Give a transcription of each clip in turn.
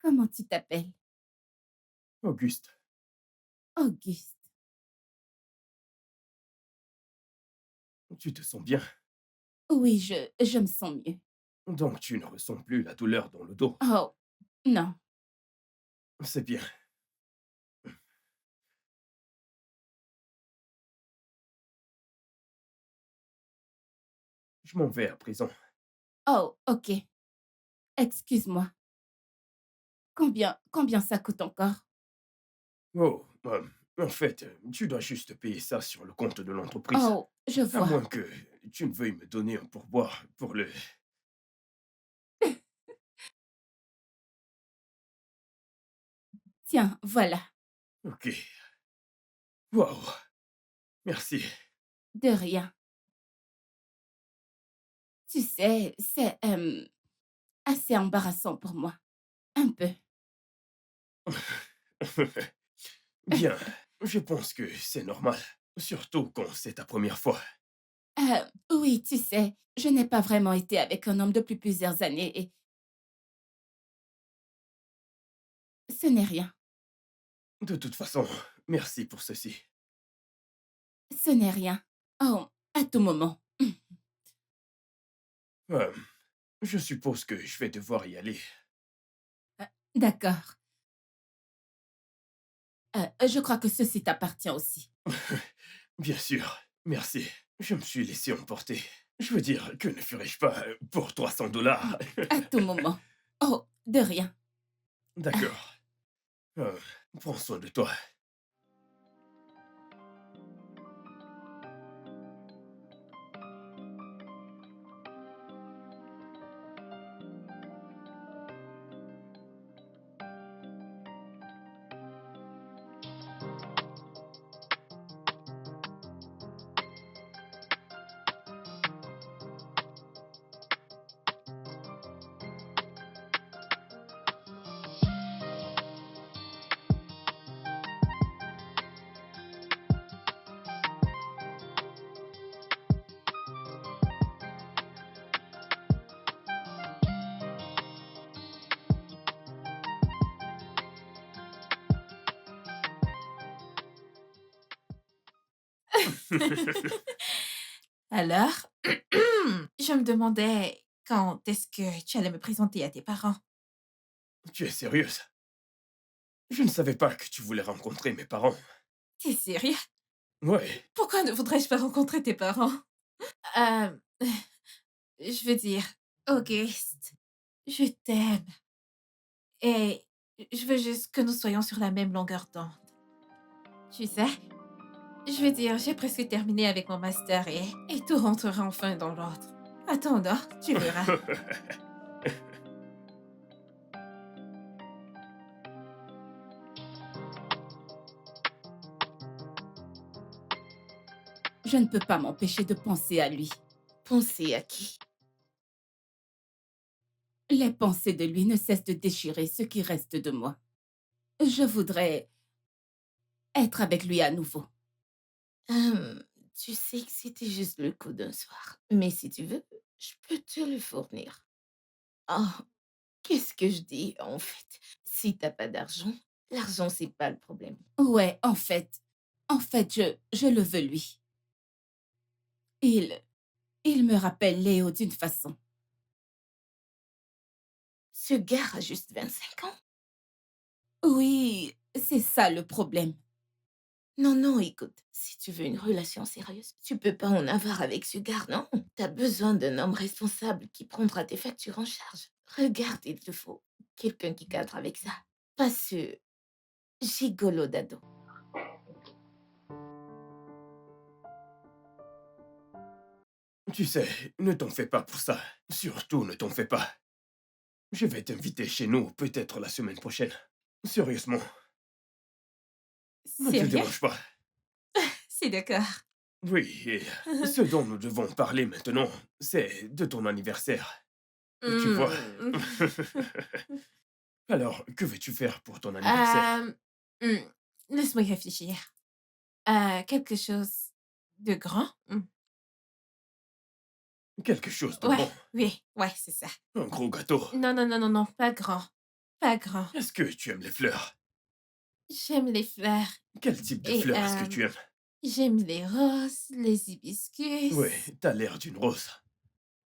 Comment tu t'appelles? Auguste, Auguste. tu te sens bien? Oui, je me sens mieux. Donc tu ne ressens plus la douleur dans le dos. Oh, non. C'est bien. Je m'en vais à présent. Oh, OK. Excuse-moi. Combien ça coûte encore? Oh, en fait, tu dois juste payer ça sur le compte de l'entreprise. Oh, je À vois. moins que tu ne veuilles me donner un pourboire pour le... Tiens, voilà. Ok. Waouh. Merci. De rien. Tu sais, c'est, assez embarrassant pour moi. Un peu. Bien. Je pense que c'est normal. Surtout quand c'est ta première fois. Oui, tu sais, je n'ai pas vraiment été avec un homme depuis plusieurs années et ce n'est rien. De toute façon, merci pour ceci. Ce n'est rien. Oh, à tout moment. Euh, je suppose que je vais devoir y aller. D'accord. Je crois que ceci t'appartient aussi. Bien sûr, merci. Je me suis laissé emporter. Je veux dire, que ne ferais-je pas pour 300 $? À tout moment. Oh, de rien. D'accord. Euh, prends soin de toi. Alors, je me demandais quand est-ce que tu allais me présenter à tes parents. Tu es sérieuse? Je ne savais pas que tu voulais rencontrer mes parents. T'es sérieux? Ouais. Pourquoi ne voudrais-je pas rencontrer tes parents? Euh, je veux dire, Auguste, je t'aime et je veux juste que nous soyons sur la même longueur d'onde. Tu sais, je veux dire, j'ai presque terminé avec mon master et tout rentrera enfin dans l'ordre. Attends, tu verras. Je ne peux pas m'empêcher de penser à lui. Pensez à qui? Les pensées de lui ne cessent de déchirer ce qui reste de moi. Je voudrais être avec lui à nouveau. Hem, Tu sais que c'était juste le coup d'un soir, mais si tu veux, je peux te le fournir. Oh, qu'est-ce que je dis, en fait? Si t'as pas d'argent, l'argent, c'est pas le problème. Ouais, en fait, je le veux lui. Il, il me rappelle Léo d'une façon. Ce gars a juste 25 ans. Oui, c'est ça le problème. Non, non, écoute, si tu veux une relation sérieuse, tu peux pas en avoir avec ce gars, non. T'as besoin d'un homme responsable qui prendra tes factures en charge. Regarde, il te faut quelqu'un qui cadre avec ça, pas ce gigolo d'ado. Tu sais, ne t'en fais pas pour ça. Surtout, ne t'en fais pas. Je vais t'inviter chez nous, peut-être la semaine prochaine. Sérieusement, ne te Sérieux? dérange pas. C'est d'accord. Oui, et ce dont nous devons parler maintenant, c'est de ton anniversaire. Tu vois? Mmh. Alors, que veux-tu faire pour ton anniversaire? Hem, mmh, Laisse-moi y réfléchir. Quelque chose de grand? Quelque chose de Ouais, grand. oui, ouais, c'est ça. Un gros gâteau. Non, non, non, non, non, pas grand. pas grand. Est-ce que tu aimes les fleurs? J'aime les fleurs Quel type de et fleurs est-ce que tu aimes? j'aime les roses, les Ouais, hibiscus. t'as l'air d'une rose.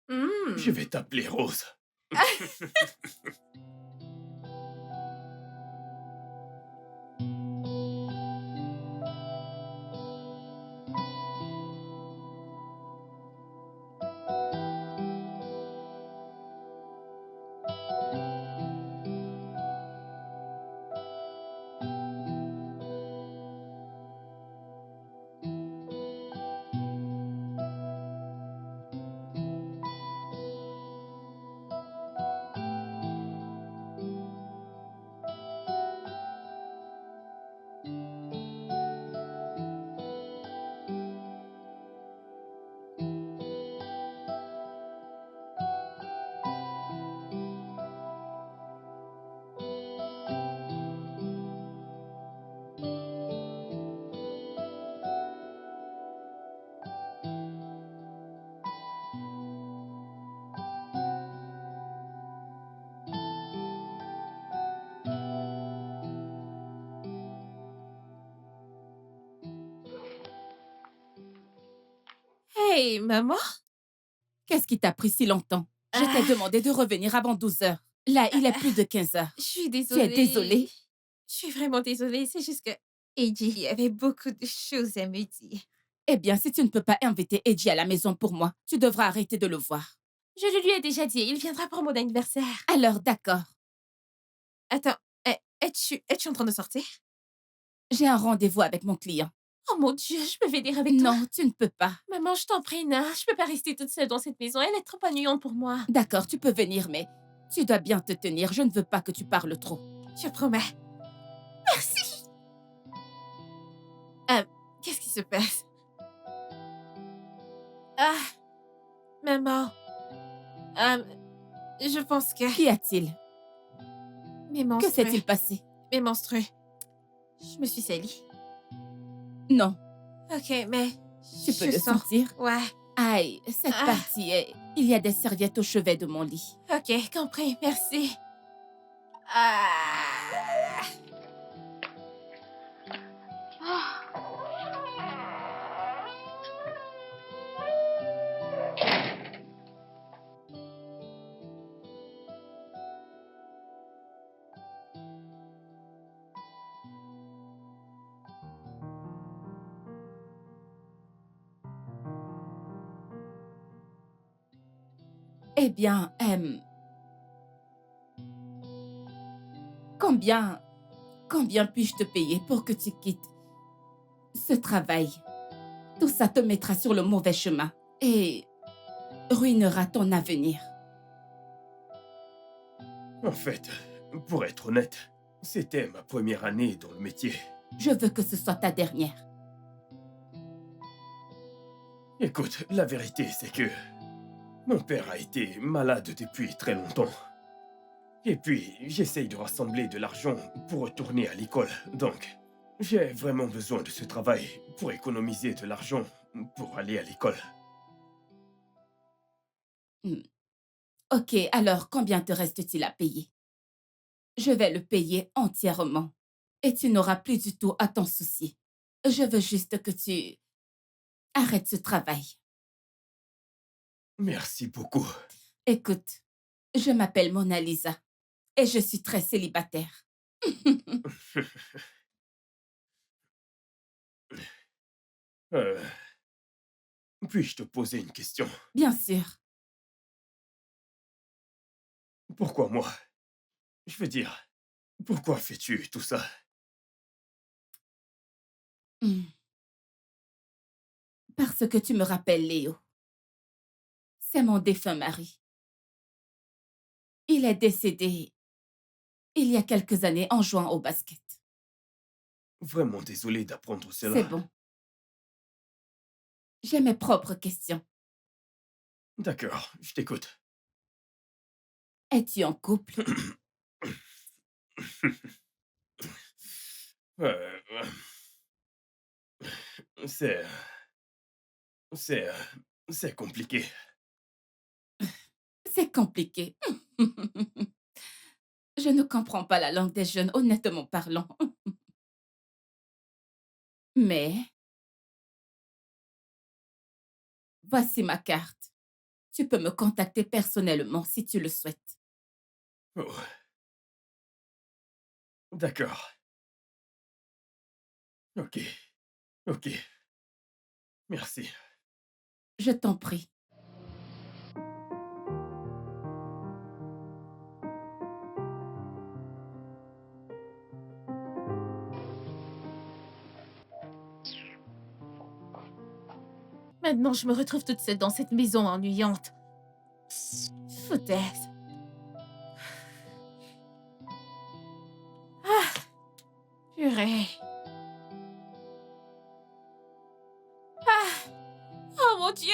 Je Mmh. vais t'appeler Rose. Hey, maman? Qu'est-ce qui t'a pris si longtemps? Je t'ai Ah, demandé de revenir avant 12 heures. Là, il est plus de 15 heures. je suis Tu es désolée. désolée? Je suis vraiment désolée, c'est juste que Eddie, il y avait beaucoup de choses à me dire. Eh bien, si tu ne peux pas inviter Edgy à la maison pour moi, tu devras arrêter de le voir. Je le lui ai déjà dit, il viendra pour mon anniversaire. Alors, d'accord. Attends, es-tu en train de sortir? J'ai un rendez-vous avec mon client. Oh mon Dieu, je peux venir avec toi? Non, tu ne peux pas. Maman, je t'en prie, Nana, je peux pas rester toute seule dans cette maison, elle est trop ennuyante pour moi. D'accord, tu peux venir, mais tu dois bien te tenir. Je ne veux pas que tu parles trop. Je promets. Merci! Qu'est-ce qui se passe? Ah, maman, euh, je pense que Qu'y a-t-il? mes Que menstrues, s'est-il passé? mes menstrues, je me suis salie. Non, Ok, mais tu peux je le sens. sentir. Ouais, Aïe, cette ah, partie est... Il y a des serviettes au chevet de mon lit. ok, compris, merci. Ah. Eh bien, combien... Combien puis-je te payer pour que tu quittes ce travail? Tout ça te mettra sur le mauvais chemin et ruinera ton avenir. En fait, pour être honnête, c'était ma première année dans le métier. Je veux que ce soit ta dernière. Écoute, la vérité, c'est que mon père a été malade depuis très longtemps. Et puis, j'essaye de rassembler de l'argent pour retourner à l'école. Donc, j'ai vraiment besoin de ce travail pour économiser de l'argent pour aller à l'école. Hmm. Ok, alors combien te reste-t-il à payer? Je vais le payer entièrement et tu n'auras plus du tout à t'en soucier. Je veux juste que tu arrêtes ce travail. Merci beaucoup. Écoute, je m'appelle Mona Lisa et je suis très célibataire. Euh, Puis-je te poser une question? Bien sûr. Pourquoi moi? Je veux dire, pourquoi fais-tu tout ça? Hmm. Parce que tu me rappelles Léo. C'est mon défunt mari. Il est décédé il y a quelques années en jouant au basket. Vraiment désolé d'apprendre C'est cela. bon. J'ai mes propres questions. D'accord, je t'écoute. Es-tu en couple? Euh, c'est... C'est... C'est compliqué. C'est compliqué. Je ne comprends pas la langue des jeunes, honnêtement parlant. Mais voici ma carte. Tu peux me contacter personnellement si tu le souhaites. Oh, d'accord. Ok, ok. Merci. Je t'en prie. Maintenant, je me retrouve toute seule dans cette maison ennuyante. Foutaise. Ah, purée. Ah, oh mon Dieu,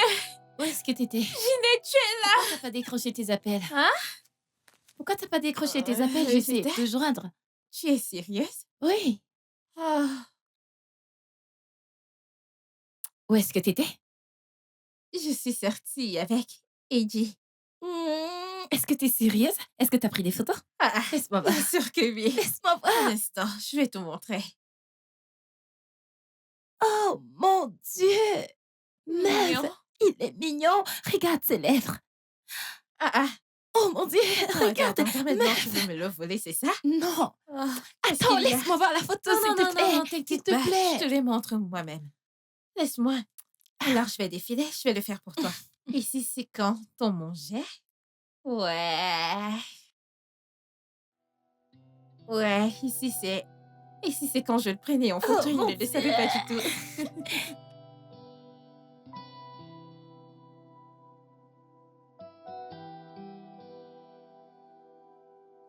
Où est-ce que t'étais? Ginette, tu es là. Pourquoi t'as pas décroché tes appels? Hein? Pourquoi t'as pas décroché tes appels? J'essayais de te joindre. Tu es sérieuse? Oui. Ah, Où est-ce que t'étais? je suis sortie avec Eddie. Est-ce que t'es sérieuse? Est-ce que t'as pris des photos? Ah, Laisse-moi voir. bien sûr que oui. Laisse-moi voir. Un instant, je vais te montrer. Oh mon Dieu! Meuf, Mignon. il est mignon. Regarde ses lèvres. Ah, ah. Oh mon Dieu, regarde. Attends, maintenant Meuf. tu veux me le voler, c'est ça? Non. Ah, qu'est-ce Attends, qu'il y a? laisse-moi voir la photo, Non, s'il non, te non, plaît. non, non, S'il t'inquiète te pas. plaît. Je te les montre moi-même. Laisse-moi. Alors, je vais défiler, je vais le faire pour toi. Ici, c'est quand on mangeait? Ouais. Ouais, ici, c'est... Ici, c'est quand je le prenais en photo, il mon ne le savait pas du tout.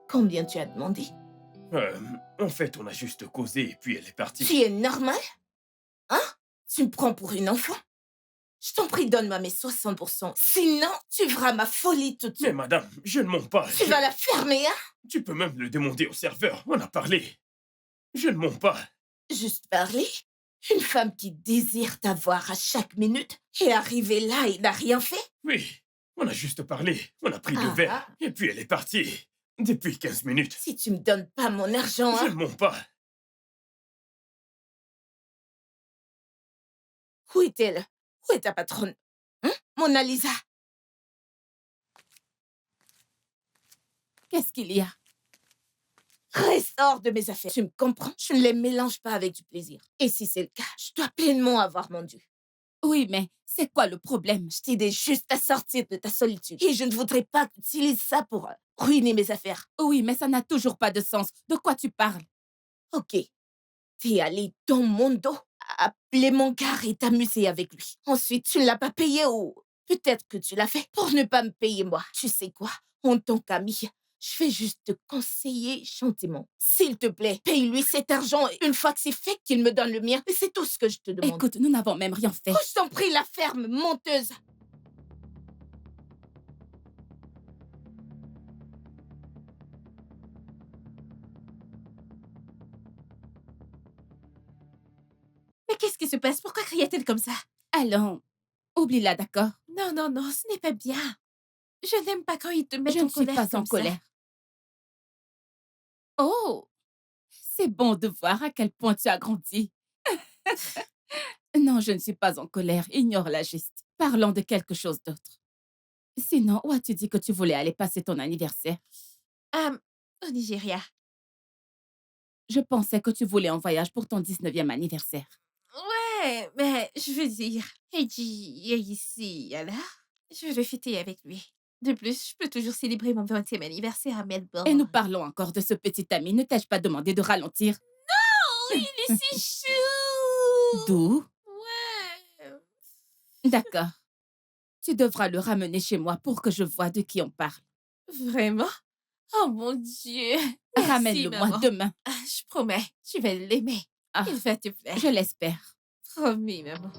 Combien tu as demandé? En fait, on a juste causé et puis elle est partie. Tu es normal? Hein? Tu me prends pour une enfant? Je t'en prie, donne-moi mes 60%. Sinon, tu feras ma folie tout de Mais suite. madame, je ne mens pas. Tu vas la fermer, hein? Tu peux même le demander au serveur. On a parlé. Je ne mens pas. Juste parler? Une femme qui désire t'avoir à chaque minute et arriver là et n'a rien fait? Oui, on a juste parlé. On a pris deux Ah, verres. Et puis elle est partie. Depuis 15 minutes. Si tu me donnes pas mon argent, Je hein? ne mens pas. Où est-elle? Où est ta patronne? Hein? Mona Lisa? Qu'est-ce qu'il y a? Reste hors de mes affaires. Tu me comprends? Je ne les mélange pas avec du plaisir. Et si c'est le cas, je dois pleinement avoir mon dû. Oui, mais c'est quoi le problème? Je t'aidais juste à sortir de ta solitude. Et je ne voudrais pas que tu utilises ça pour ruiner mes affaires. Oui, mais ça n'a toujours pas de sens. De quoi tu parles? Ok. T'es allé dans mon dos, appeler mon gars et t'amuser avec lui. Ensuite, tu ne l'as pas payé ou peut-être que tu l'as fait pour ne pas me payer moi. Tu sais quoi? En tant qu'ami, je vais juste te conseiller gentiment. S'il te plaît, paye-lui cet argent et une fois que c'est fait, qu'il me donne le mien. Et c'est tout ce que je te demande. Écoute, nous n'avons même rien fait. Oh, je t'en prie, la ferme, menteuse. Mais qu'est-ce qui se passe? Pourquoi criait-elle comme ça? Allons, oublie-la, d'accord? Non, non, non, ce n'est pas bien. Je n'aime pas quand ils te mettent Je en ne suis colère pas comme en ça. colère. Oh, c'est bon de voir à quel point tu as grandi. Non, je ne suis pas en colère. Ignore-la juste. Parlons de quelque chose d'autre. Sinon, où as-tu dit que tu voulais aller passer ton anniversaire? Au Nigeria. Je pensais que tu voulais en voyage pour ton 19e anniversaire. Ouais, mais je veux dire, Eddie est ici, alors je vais le fêter avec lui. De plus, je peux toujours célébrer mon 20e anniversaire à Melbourne. Et nous parlons encore de ce petit ami. Ne t'ai-je pas demandé de ralentir? Oh, il est si chou! D'où? Ouais. D'accord. Tu devras le ramener chez moi pour que je voie de qui on parle. Vraiment? Oh mon Dieu! Merci, Ramène-le-moi maman. demain. Ah, je promets, je vais l'aimer. Ah, Il va te plaire. je l'espère. Promis, maman.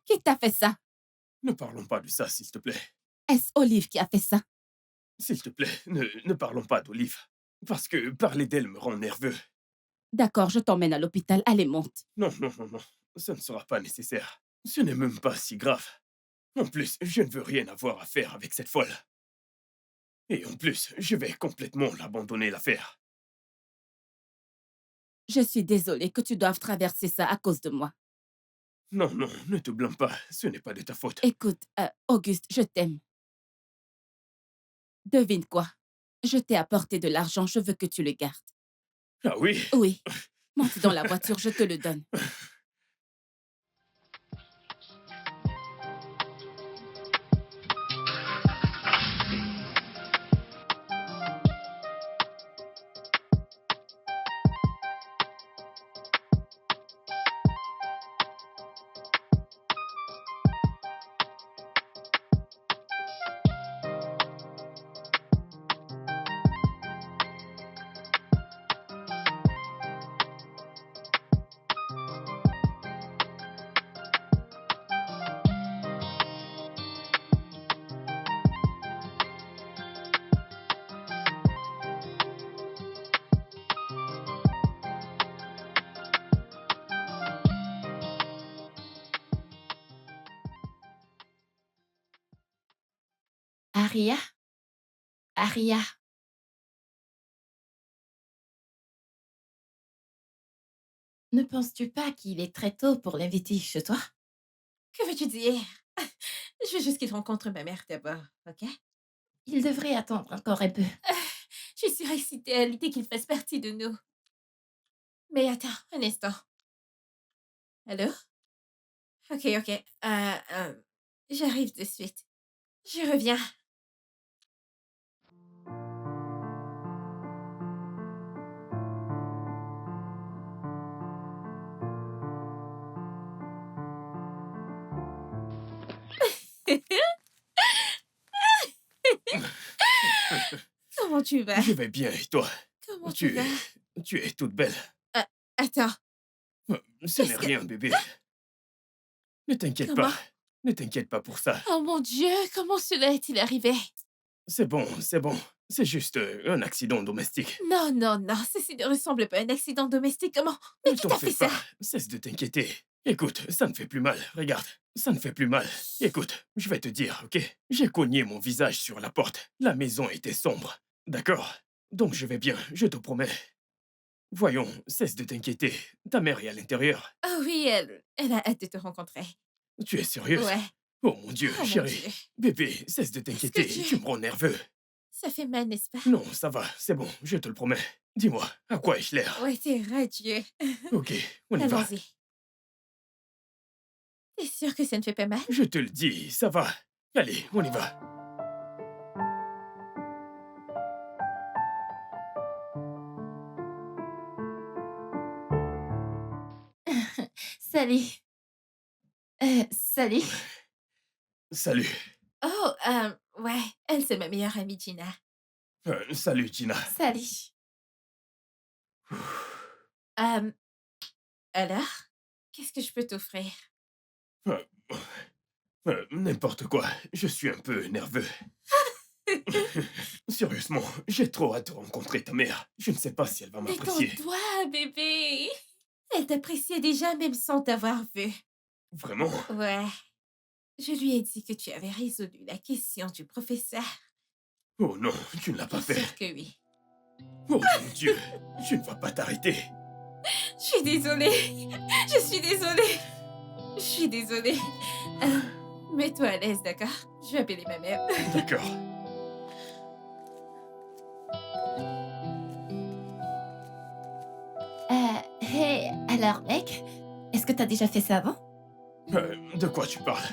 Qui t'a fait ça? Ne parlons pas de ça, s'il te plaît. Est-ce Olive qui a fait ça? S'il te plaît, ne parlons pas d'Olive. Parce que parler d'elle me rend nerveux. D'accord, je t'emmène à l'hôpital. Allez, monte. Non, non, non, non. Ça ne sera pas nécessaire. Ce n'est même pas si grave. En plus, je ne veux rien avoir à faire avec cette folle. Et en plus, je vais complètement l'abandonner l'affaire. Je suis désolée que tu doives traverser ça à cause de moi. Non, non, ne te blâme pas. Ce n'est pas de ta faute. Écoute, Auguste, je t'aime. Devine quoi? Je t'ai apporté de l'argent, je veux que tu le gardes. Ah oui? Oui. Monte dans la voiture, je te le donne. Aria? Aria? Ne penses-tu pas qu'il est très tôt pour l'inviter chez toi? Que veux-tu dire? Je veux juste qu'il rencontre ma mère d'abord, OK? Il devrait attendre encore un peu. Je suis excitée à l'idée qu'il fasse partie de nous. Mais attends, un instant. Allô? OK, OK. J'arrive de suite. Je reviens. Comment tu vas? Je vais bien et toi? Comment tu Tu vas? es... tu es toute belle. Attends, Ce n'est qu'est-ce que... rien, bébé. Ne t'inquiète Comment? pas. Ne t'inquiète pas pour ça. Oh mon Dieu, comment cela est-il arrivé? C'est bon, c'est bon. C'est juste un accident domestique. Non, non, non, ceci ne ressemble pas à un accident domestique. Comment? Mais Ne qui t'en t'a fais fait ça? pas. Cesse de t'inquiéter. Écoute, ça ne fait plus mal. Regarde, ça ne fait plus mal. Écoute, je vais te dire, ok? J'ai cogné mon visage sur la porte. La maison était sombre. D'accord? Donc je vais bien, je te promets. Voyons, cesse de t'inquiéter. Ta mère est à l'intérieur. Oh oui, elle a hâte de te rencontrer. Tu es sérieuse? Ouais. Oh mon Dieu, Oh mon chérie. Dieu. Bébé, cesse de Qu'est-ce t'inquiéter. que Tu me rends nerveux. Ça fait mal, n'est-ce pas? Non, ça va, c'est bon, je te le promets. Dis-moi, à quoi ai-je l'air? Ouais, t'es radieux. Ok, on y va. Allons-y. T'es sûr que ça ne fait pas mal? Je te le dis, ça va. Allez, on y va. Salut. Salut. Salut. Oh, ouais, elle, c'est ma meilleure amie, Gina. Salut, Gina. Salut. Alors, qu'est-ce que je peux t'offrir? Euh, N'importe quoi, je suis un peu nerveux. Sérieusement, j'ai trop hâte de rencontrer ta mère. Je ne sais pas si elle va m'apprécier. Détends-toi, bébé. Elle t'appréciait déjà même sans t'avoir vu. Vraiment? Ouais. Je lui ai dit que tu avais résolu la question du professeur. Oh non, tu ne l'as pas Bien fait. sûr que oui. Oh mon Dieu, tu ne vas pas t'arrêter. Je suis désolée. Je suis désolée. Je suis désolée. Mets-toi à l'aise, d'accord? Je vais appeler ma mère. D'accord. Hey, alors mec, est-ce que t'as déjà fait ça avant? De quoi tu parles?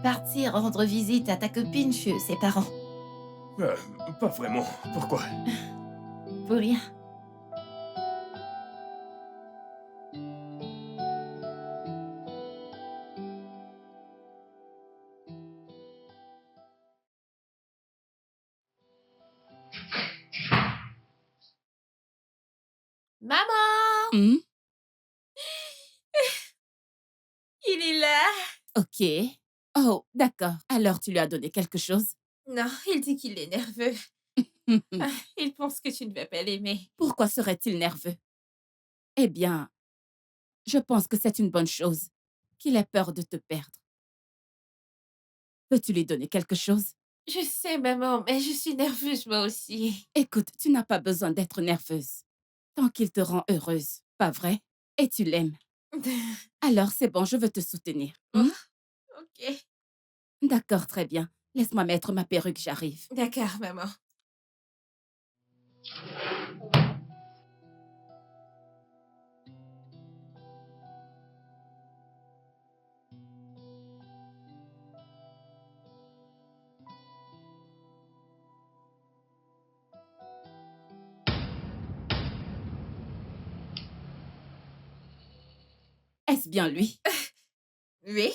Partir rendre visite à ta copine chez ses parents. Pas vraiment. Pourquoi? Pour rien. Maman! Hmm? Il est là! Ok. Oh, d'accord. Alors, tu lui as donné quelque chose? Non, il dit qu'il est nerveux. Ah, il pense que tu ne vas pas l'aimer. Pourquoi serait-il nerveux? Eh bien, je pense que c'est une bonne chose qu'il ait peur de te perdre. Peux-tu lui donner quelque chose? Je sais, maman, mais je suis nerveuse moi aussi. Écoute, tu n'as pas besoin d'être nerveuse. Tant qu'il te rend heureuse, pas vrai? Et tu l'aimes. Alors, c'est bon, je veux te soutenir. Hmm? Ok. D'accord, très bien. Laisse-moi mettre ma perruque, j'arrive. D'accord, maman. Est-ce bien lui? Oui?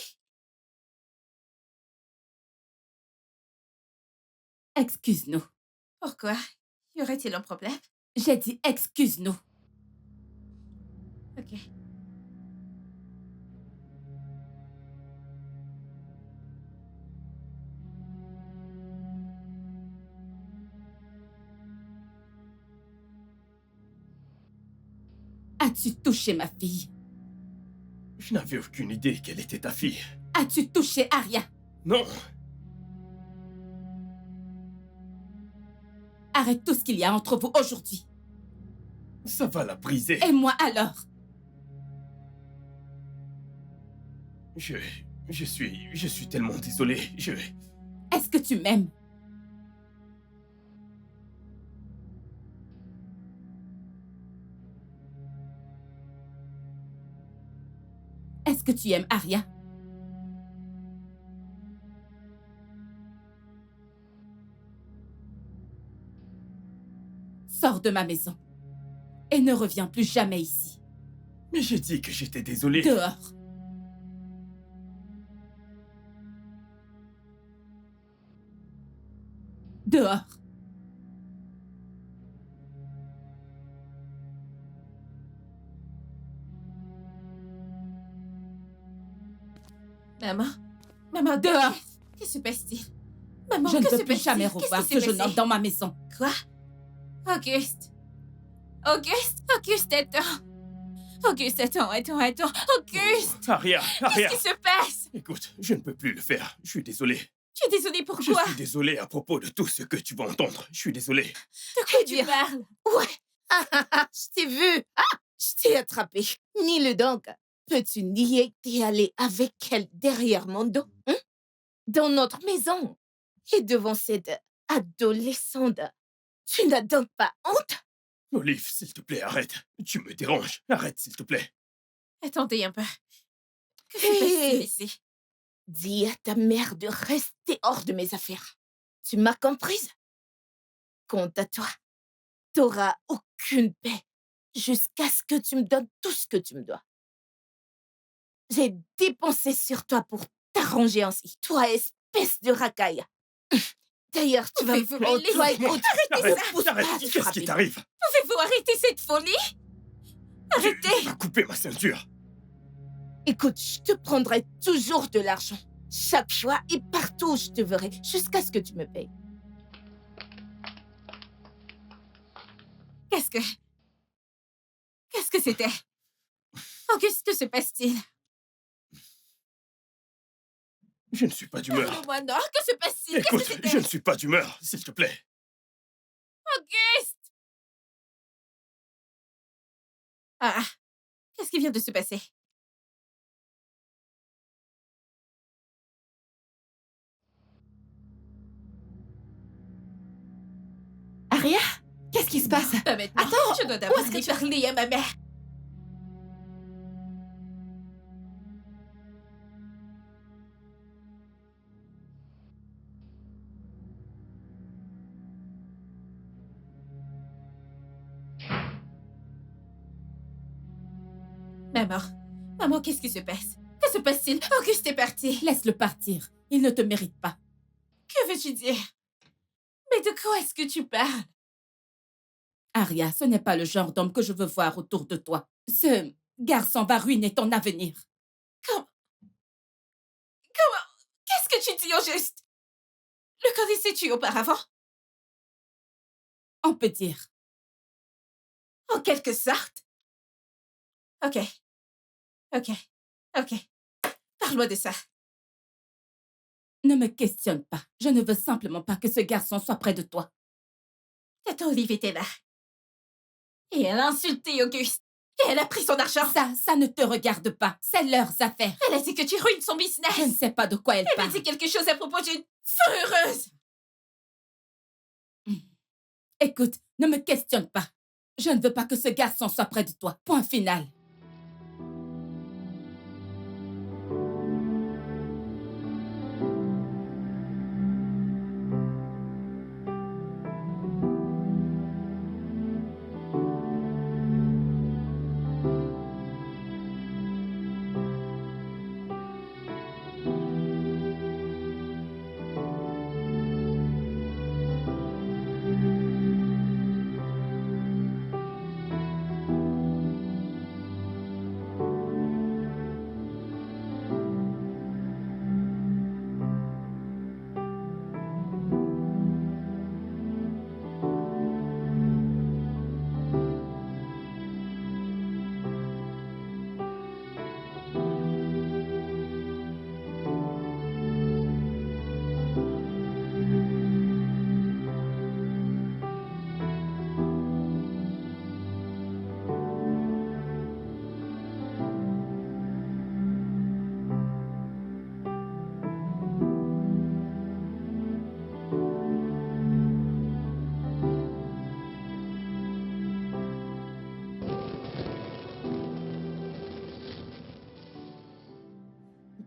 Excuse-nous. Pourquoi? Y aurait-il un problème? J'ai dit excuse-nous. Ok. As-tu touché ma fille? Je n'avais aucune idée qu'elle était ta fille. As-tu touché Aria? Non! Arrête tout ce qu'il y a entre vous aujourd'hui. Ça va la briser. Et moi alors? Je suis tellement désolé. Est-ce que tu m'aimes? Est-ce que tu aimes Aria? Sors de ma maison et ne reviens plus jamais ici. Mais j'ai dit que j'étais désolé. Dehors. Dehors. Maman? Maman, Dehors. que se passe-t-il? Maman, Je ne que veux se plus passe-t-il? jamais Qu'est-ce revoir qui ce s'est jeune passé? homme dans ma maison. Quoi? Auguste? Auguste? Auguste, attends. Auguste, attends. Auguste! Aria, Aria! Qu'est-ce qui se passe? Écoute, je ne peux plus le faire. Je suis désolé. Tu es désolée Je pourquoi? suis désolé à propos de tout ce que tu vas entendre. Je suis désolé. De quoi tu bien. parles? Ouais. Je t'ai vu. Je t'ai attrapé. Nie-le donc. Peux-tu nier que t'es allé avec elle derrière mon dos? Hein? Dans notre maison. Et devant cette adolescente. Tu n'as donc pas honte? Olive, s'il te plaît, arrête. Tu me déranges. Arrête, s'il te plaît. Attendez un peu. Que se passe-t-il Hé! ici? Dis à ta mère de rester hors de mes affaires. Tu m'as comprise? Quant à toi, t'auras aucune paix jusqu'à ce que tu me donnes tout ce que tu me dois. J'ai dépensé sur toi pour t'arranger ainsi. Toi, espèce de racaille. D'ailleurs, tu vas me... Pouvez-vous Oh, me laisser? toi, écoute, Arrête, ne pousse pas à arrête. te Qu'est-ce qui frapper. t'arrive? Pouvez-vous arrêter cette folie? Arrêtez! Tu vas couper ma ceinture. Écoute, je te prendrai toujours de l'argent. Chaque fois et partout où je te verrai, jusqu'à ce que tu me payes. Qu'est-ce que c'était? Auguste, que se passe-t-il? Je ne suis pas d'humeur. Parle-moi, non, que se passe-t-il? Qu'est-ce que Écoute, c'était? je ne suis pas d'humeur, s'il te plaît. Auguste! Ah, qu'est-ce qui vient de se passer? Aria, qu'est-ce qui se passe? Pas maintenant. Attends, Je dois d'abord où est-ce que aller tu- parler à ma mère. Maman, maman, qu'est-ce qui se passe? Que se passe-t-il? Auguste est parti. Laisse-le partir. Il ne te mérite pas. Que veux-tu dire? Mais de quoi est-ce que tu parles? Aria, ce n'est pas le genre d'homme que je veux voir autour de toi. Ce garçon va ruiner ton avenir. Qu'est-ce que tu dis au juste? Le connaissais-tu auparavant? On peut dire. En quelque sorte. Ok. Ok. Ok. Parle-moi de ça. Ne me questionne pas. Je ne veux simplement pas que ce garçon soit près de toi. Tata Olive était là. Et elle a insulté Auguste. Et elle a pris son argent. Ça ne te regarde pas. C'est leurs affaires. Elle a dit que tu ruines son business. Je ne sais pas de quoi elle Elle a parle. dit quelque chose à propos d'une fourreuse. Écoute, ne me questionne pas. Je ne veux pas que ce garçon soit près de toi. Point final.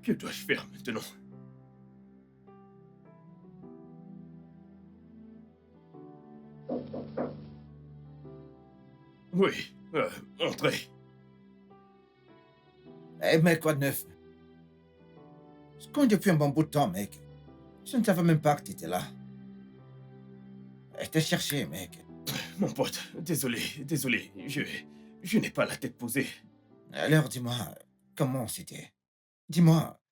Que dois-je faire maintenant? Oui, entrez. Eh mec, quoi de neuf? Je connais depuis un bon bout de temps, mec. Je ne savais même pas que t'étais là. Je t'ai cherché, mec. Mon pote, désolé, je n'ai pas la tête posée. Alors dis-moi, comment c'était? Dis-moi,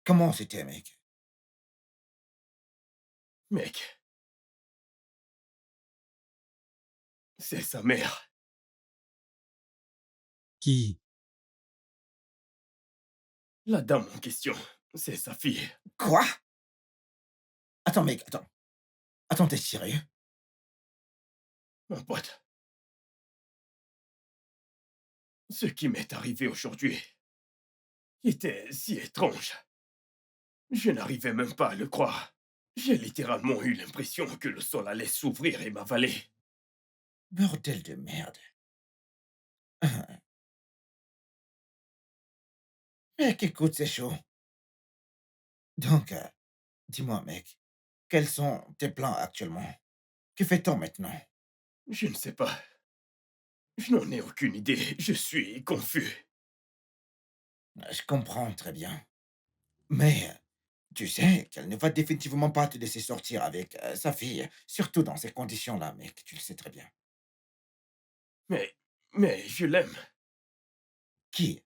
comment c'était, mec? Mec, c'est sa mère. Qui? La dame en question, c'est sa fille. Quoi? Attends, mec, attends. Attends, t'es sérieux? Mon pote, ce qui m'est arrivé aujourd'hui était si étrange. Je n'arrivais même pas à le croire. J'ai littéralement eu l'impression que le sol allait s'ouvrir et m'avaler. Bordel de merde. Mec, écoute, c'est chaud. Donc, dis-moi, mec, quels sont tes plans actuellement? Que fait-on maintenant? Je ne sais pas. Je n'en ai aucune idée. Je suis confus. Je comprends très bien. Mais tu sais qu'elle ne va définitivement pas te laisser sortir avec sa fille, surtout dans ces conditions-là, mec, tu le sais très bien. Mais, mais je l'aime. Qui?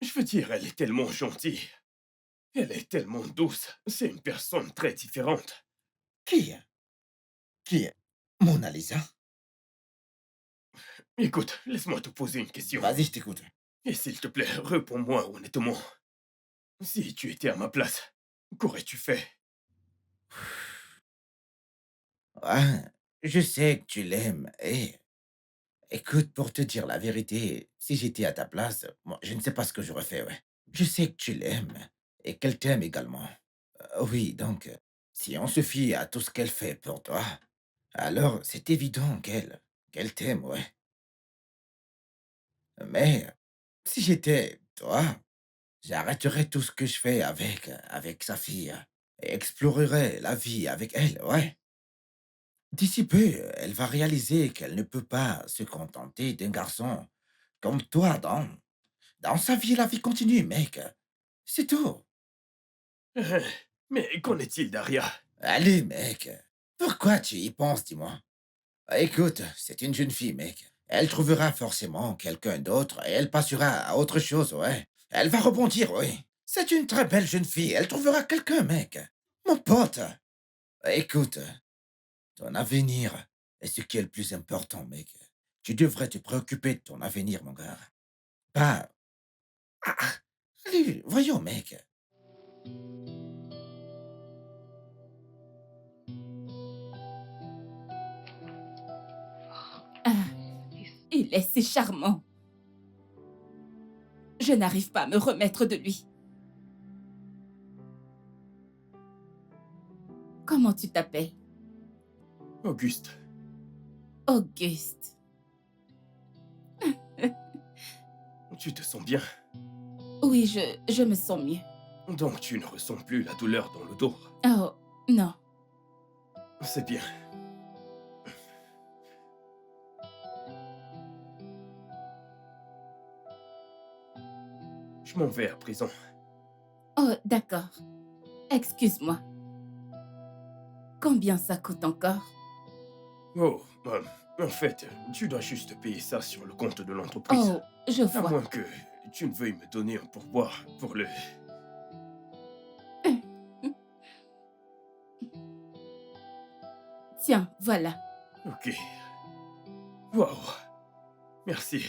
Je veux dire, elle est tellement gentille. Elle est tellement douce. C'est une personne très différente. Qui? Qui? Mona Lisa? Écoute, laisse-moi te poser une question. Vas-y, je t'écoute. Et s'il te plaît, réponds-moi honnêtement. Si tu étais à ma place, qu'aurais-tu fait? Ouais, je sais que tu l'aimes et écoute, pour te dire la vérité, si j'étais à ta place, moi, je ne sais pas ce que j'aurais fait, ouais. Je sais que tu l'aimes et qu'elle t'aime également. Oui, donc, si on se fie à tout ce qu'elle fait pour toi, alors c'est évident qu'elle t'aime, ouais. Mais si j'étais toi, j'arrêterais tout ce que je fais avec sa fille et explorerais la vie avec elle, ouais. D'ici peu, elle va réaliser qu'elle ne peut pas se contenter d'un garçon comme toi dans sa vie, la vie continue, mec. C'est tout. Mais qu'en est-il d'Aria? Allez, mec. Pourquoi tu y penses, dis-moi? Écoute, c'est une jeune fille, mec. Elle trouvera forcément quelqu'un d'autre et elle passera à autre chose, ouais. Elle va rebondir, oui. C'est une très belle jeune fille. Elle trouvera quelqu'un, mec. Mon pote. Écoute, ton avenir est ce qui est le plus important, mec. Tu devrais te préoccuper de ton avenir, mon gars. Pas... Ah, ah, allez, voyons, mec. Ah, il est si charmant. Je n'arrive pas à me remettre de lui. Comment tu t'appelles? Auguste, Auguste. tu te sens bien? Oui, je me sens mieux. Donc tu ne ressens plus la douleur dans le dos. Oh, non. C'est bien. Je m'en vais à prison. Oh, d'accord. Excuse-moi. Combien ça coûte encore? Oh, en fait, tu dois juste payer ça sur le compte de l'entreprise. Oh, je À vois. moins que tu ne veuilles me donner un pourboire pour le... Tiens, voilà. Ok. Waouh. Merci.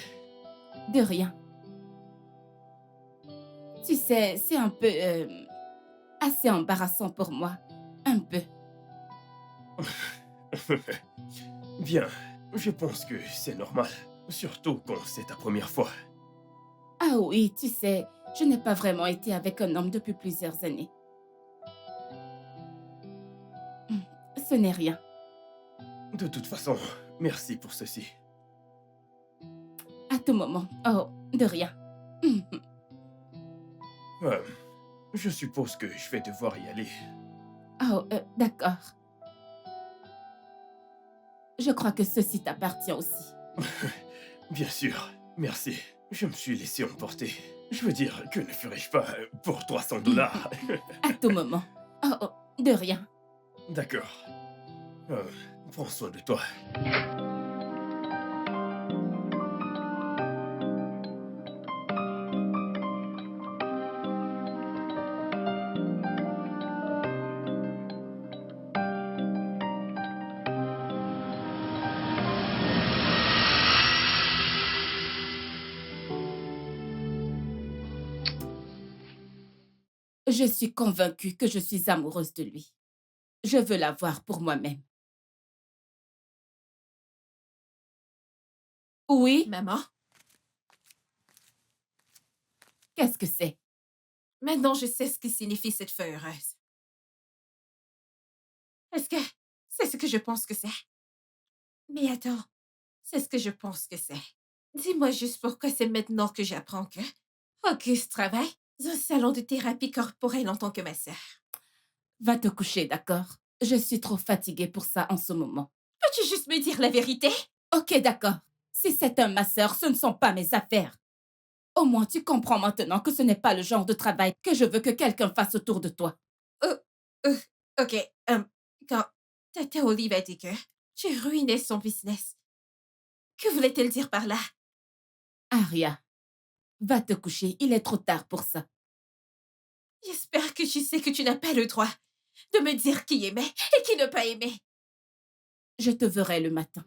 De rien. Tu sais, c'est un peu... assez embarrassant pour moi. Un peu. Bien, je pense que c'est normal. Surtout quand c'est ta première fois. Ah oui, tu sais, je n'ai pas vraiment été avec un homme depuis plusieurs années. Hmm, ce n'est rien. De toute façon, merci pour ceci. À tout moment. Oh, de rien. Hmm, Euh, je suppose que je vais devoir y aller. Oh, d'accord. Je crois que ceci t'appartient aussi. Bien sûr, merci. Je me suis laissé emporter. Je veux dire, que ne ferais-je pas pour 300 dollars? À tout moment. Oh, oh, de rien. D'accord. Euh, prends soin de toi. Je suis convaincue que je suis amoureuse de lui. Je veux l'avoir pour moi-même. Oui, Maman, qu'est-ce que c'est? maintenant je sais ce que signifie cette feuille heureuse. Est-ce que c'est ce que je pense que c'est? Mais attends, c'est ce que je pense que c'est. Dis-moi juste pourquoi c'est maintenant que j'apprends que Auguste travaille dans un salon de thérapie corporelle en tant que masseur. Va te coucher, d'accord? Je suis trop fatiguée pour ça en ce moment. Peux-tu juste me dire la vérité? Ok, d'accord. Si c'est un masseur, ce ne sont pas mes affaires. Au moins, tu comprends maintenant que ce n'est pas le genre de travail que je veux que quelqu'un fasse autour de toi. Euh, euh, ok, quand Tata Olive a dit que tu ruinais son business, que voulait-elle dire par là? Aria, va te coucher, il est trop tard pour ça. J'espère que tu sais que tu n'as pas le droit de me dire qui aimait et qui n'a pas aimé. Je te verrai le matin.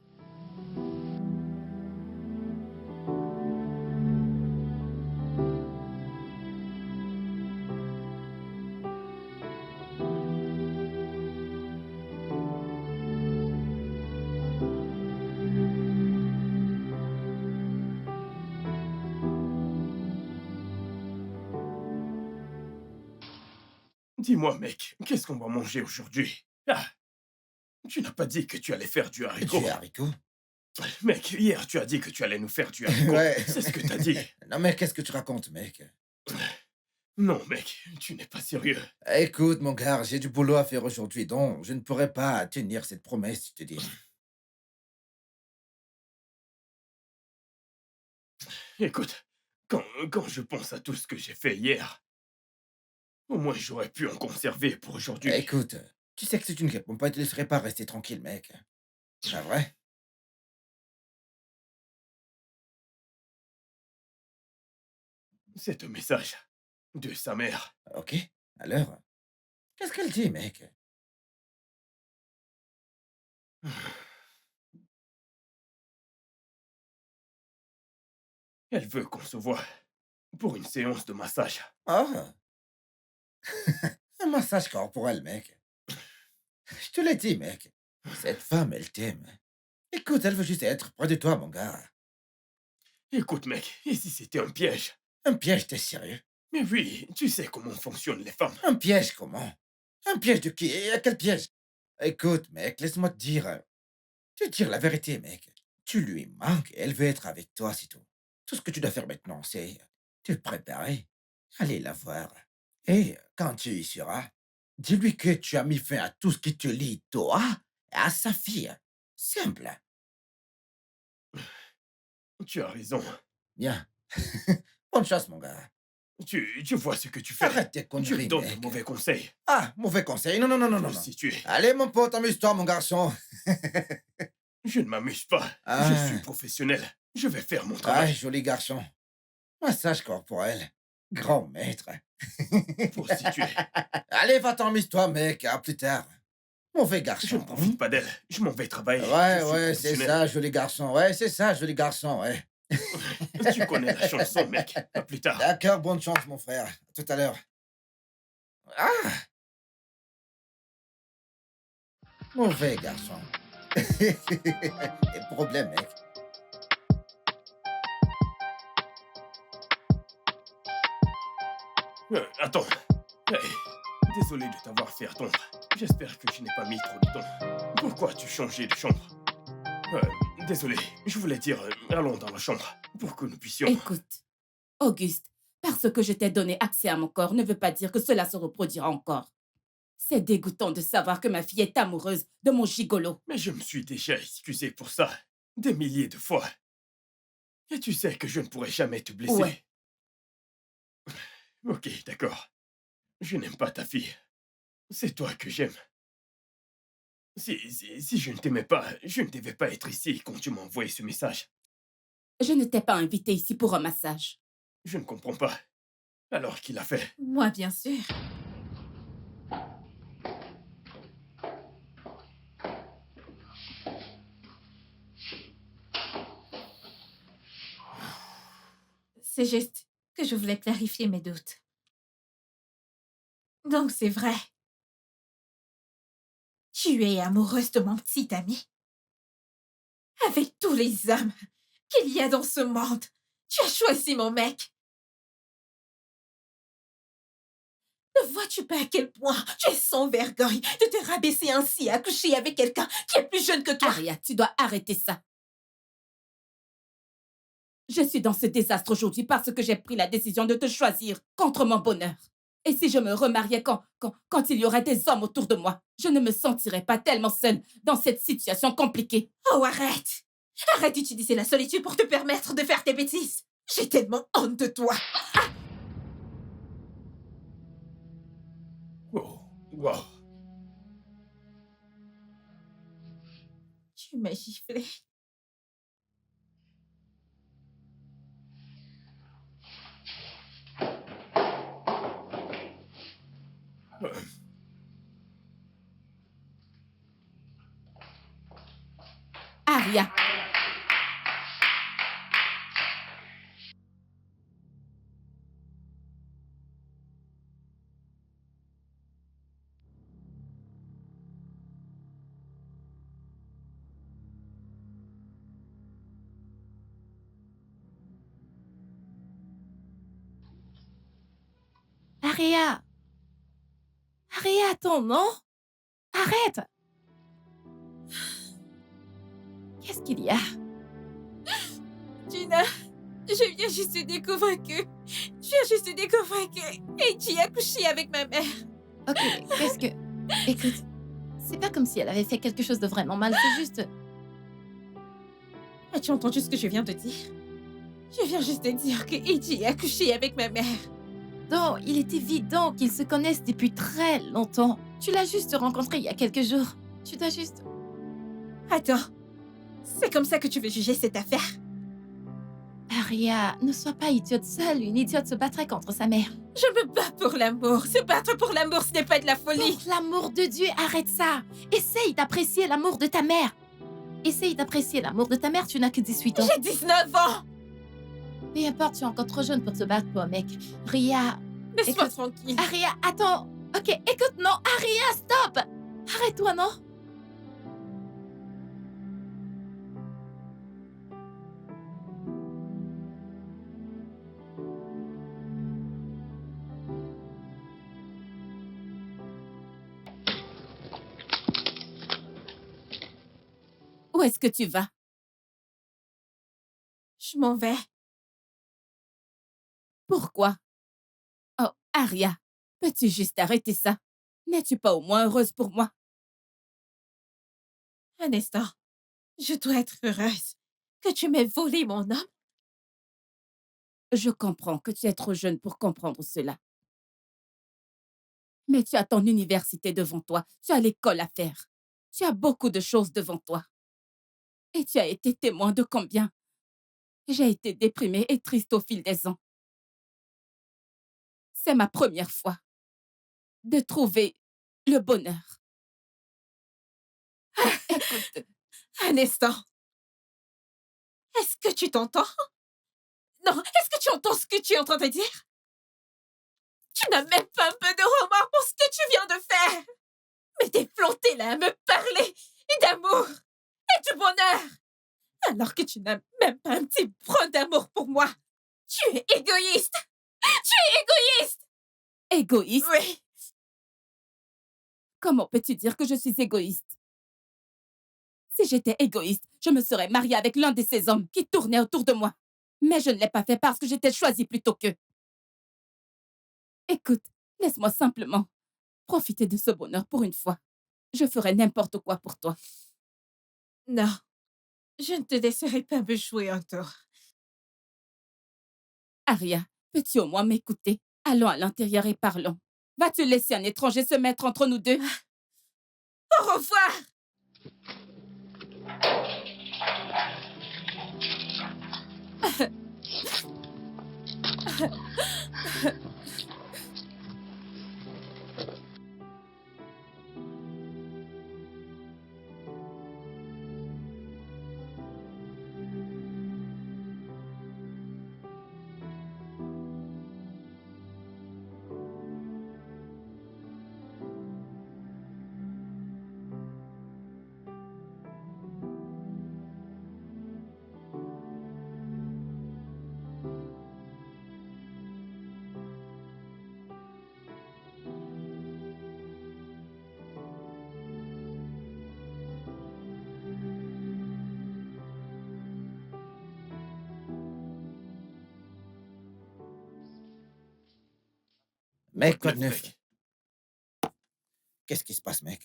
Dis-moi, mec, qu'est-ce qu'on va manger aujourd'hui? Ah, tu n'as pas dit que tu allais faire du haricot. Du haricot? Mec, hier, tu as dit que tu allais nous faire du haricot. Ouais. C'est ce que t'as dit. Non, mais qu'est-ce que tu racontes, mec? Non, mec, tu n'es pas sérieux. Écoute, mon gars, j'ai du boulot à faire aujourd'hui, donc je ne pourrais pas tenir cette promesse, je te dis. Écoute, quand je pense à tout ce que j'ai fait hier, au moins j'aurais pu en conserver pour aujourd'hui. Écoute, tu sais que si tu ne réponds pas, je te laisserai pas rester tranquille, mec. C'est vrai? C'est un message de sa mère. Ok. Alors, qu'est-ce qu'elle dit, mec? Elle veut qu'on se voie pour une séance de massage. Ah, un massage corporel, mec. Je te l'ai dit, mec. Cette femme, elle t'aime. Écoute, elle veut juste être près de toi, mon gars. Écoute, mec, et si c'était un piège? Un piège, t'es sérieux? Mais oui, tu sais comment fonctionnent les femmes. Un piège, comment? Un piège de qui? Et à quel piège? Écoute, mec, laisse-moi te dire la vérité, mec. Tu lui manques et elle veut être avec toi, c'est tout. Tout ce que tu dois faire maintenant, c'est te préparer, aller la voir. Et quand tu y seras, dis-lui que tu as mis fin à tout ce qui te lie, toi, et à sa fille. Simple. Tu as raison. Bien. Bonne chance, mon gars. Tu vois ce que tu fais. Arrête tes Tu conneries, me donnes de mec. mauvais conseils. Ah, mauvais conseil. Non, non, non, non, non, non. Si tu es... Allez, mon pote, amuse-toi, mon garçon. Je ne m'amuse pas. Ah. Je suis professionnel. Je vais faire mon Ah, travail. joli garçon. Massage corporel. Grand maître. Prostituée. Allez, va-t'en, amuse-toi, mec. À plus tard. Mauvais garçon. Je ne profite pas d'elle. Je m'en vais travailler. Ouais, Je suis ouais, c'est professionnel. ça, joli garçon. Ouais, c'est ça, joli garçon, ouais. Tu connais la chanson, mec. À plus tard. D'accord, bonne chance, mon frère. À tout à l'heure. Ah! Mauvais garçon. Des problèmes, mec. Attends. Hey, désolé de t'avoir fait attendre. J'espère que je n'ai pas mis trop de temps. Pourquoi as-tu changé de chambre? Désolé. Je voulais dire, allons dans la chambre pour que nous puissions... Écoute, Auguste, parce que je t'ai donné accès à mon corps ne veut pas dire que cela se reproduira encore. C'est dégoûtant de savoir que ma fille est amoureuse de mon gigolo. Mais je me suis déjà excusé pour ça. Des milliers de fois. Et tu sais que je ne pourrai jamais te blesser. Ouais. Ok, d'accord. Je n'aime pas ta fille. C'est toi que j'aime. Si je ne t'aimais pas, je ne devais pas être ici quand tu m'as envoyé ce message. Je ne t'ai pas invité ici pour un massage. Je ne comprends pas. Alors qu'il a fait. Moi, bien sûr. C'est juste que je voulais clarifier mes doutes. Donc, c'est vrai. Tu es amoureuse de mon petit ami. Avec tous les hommes qu'il y a dans ce monde, tu as choisi mon mec. Ne vois-tu pas à quel point tu es sans vergogne de te rabaisser ainsi à coucher avec quelqu'un qui est plus jeune que toi? Aria, tu dois arrêter ça. Je suis dans ce désastre aujourd'hui parce que j'ai pris la décision de te choisir contre mon bonheur. Et si je me remariais quand il y aurait des hommes autour de moi, je ne me sentirais pas tellement seule dans cette situation compliquée. Oh, arrête! Arrête d'utiliser la solitude pour te permettre de faire tes bêtises. J'ai tellement honte de toi. Oh, wow. Tu m'as giflé. Aria, Aria! Aria, attends, non? Arrête! Qu'est-ce qu'il y a? Gina, je viens juste de découvrir que... Et tu as couché avec ma mère. Ok, qu'est-ce que... Écoute, c'est pas comme si elle avait fait quelque chose de vraiment mal, c'est juste... As-tu entendu ce que je viens de dire? Je viens juste de dire que Eiji a couché avec ma mère. Non, il est évident qu'ils se connaissent depuis très longtemps. Tu l'as juste rencontré il y a quelques jours. Tu dois juste... Attends, c'est comme ça que tu veux juger cette affaire? Aria, ne sois pas idiote seule. Une idiote se battrait contre sa mère. Je me bats pour l'amour. Se battre pour l'amour, ce n'est pas de la folie. Pour l'amour de Dieu, arrête ça. Essaye d'apprécier l'amour de ta mère. Essaye d'apprécier l'amour de ta mère, tu n'as que 18 ans. J'ai 19 ans. Peu importe, tu es encore trop jeune pour te battre pour un mec. Ria, Laisse-moi écoute. tranquille. Aria, attends. Ok, écoute, non. Aria, stop. Arrête-toi, non? Où est-ce que tu vas? Je m'en vais. Pourquoi? Oh, Aria, peux-tu juste arrêter ça? N'es-tu pas au moins heureuse pour moi? Un instant. Je dois être heureuse que tu m'aies volé mon homme. Je comprends que tu es trop jeune pour comprendre cela. Mais tu as ton université devant toi, tu as l'école à faire. Tu as beaucoup de choses devant toi. Et tu as été témoin de combien j'ai été déprimée et triste au fil des ans. C'est ma première fois de trouver le bonheur. Écoute, Un instant. Est-ce que tu t'entends? Non, est-ce que tu entends ce que tu es en train de dire? Tu n'as même pas un peu de remords pour ce que tu viens de faire. Mais t'es planté là à me parler d'amour et de bonheur. Alors que tu n'as même pas un petit brin d'amour pour moi. Tu es égoïste. Tu es égoïste. égoïste? Oui. Comment peux-tu dire que je suis égoïste? Si j'étais égoïste, je me serais mariée avec l'un de ces hommes qui tournaient autour de moi. Mais je ne l'ai pas fait parce que j'étais choisie plutôt qu'eux. Écoute, laisse-moi simplement profiter de ce bonheur pour une fois. Je ferai n'importe quoi pour toi. Non. Je ne te laisserai pas me jouer un tour. Aria, peux-tu au moins m'écouter? Allons à l'intérieur et parlons. Vas-tu laisser un étranger se mettre entre nous deux? Au revoir. Mec, Quoi quoi de de neuf? neuf? Qu'est-ce qui se passe, mec?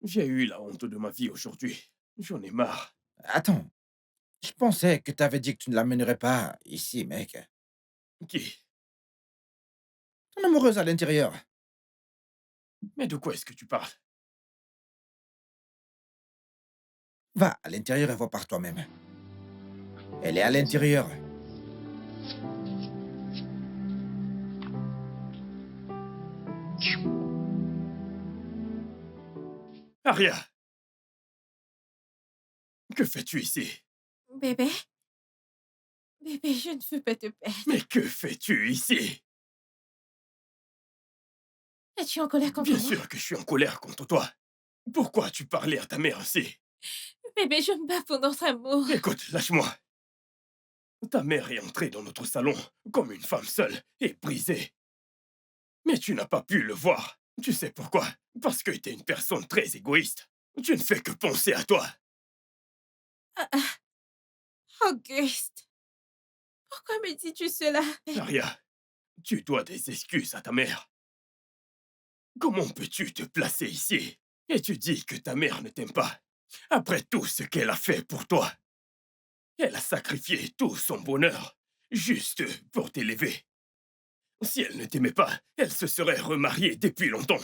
J'ai eu la honte de ma vie aujourd'hui. J'en ai marre. Attends, je pensais que t'avais dit que tu ne l'amènerais pas ici, mec. Qui? Ton amoureuse à l'intérieur. Mais de quoi est-ce que tu parles? Va à l'intérieur et vois par toi-même. Elle est à l'intérieur. Aria! Que fais-tu ici? Bébé? Bébé, je ne veux pas te perdre. Mais que fais-tu ici? Es-tu en colère contre Bien moi? sûr que je suis en colère contre toi. Pourquoi as-tu parlé à ta mère ainsi? Bébé, je me bats pour notre amour. Écoute, lâche-moi. Ta mère est entrée dans notre salon comme une femme seule et brisée. Mais tu n'as pas pu le voir. Tu sais pourquoi? Parce que tu es une personne très égoïste. Tu ne fais que penser à toi. Auguste, pourquoi me dis-tu cela? Aria, tu dois des excuses à ta mère. Comment peux-tu te placer ici et tu dis que ta mère ne t'aime pas après tout ce qu'elle a fait pour toi? Elle a sacrifié tout son bonheur juste pour t'élever. Si elle ne t'aimait pas, elle se serait remariée depuis longtemps.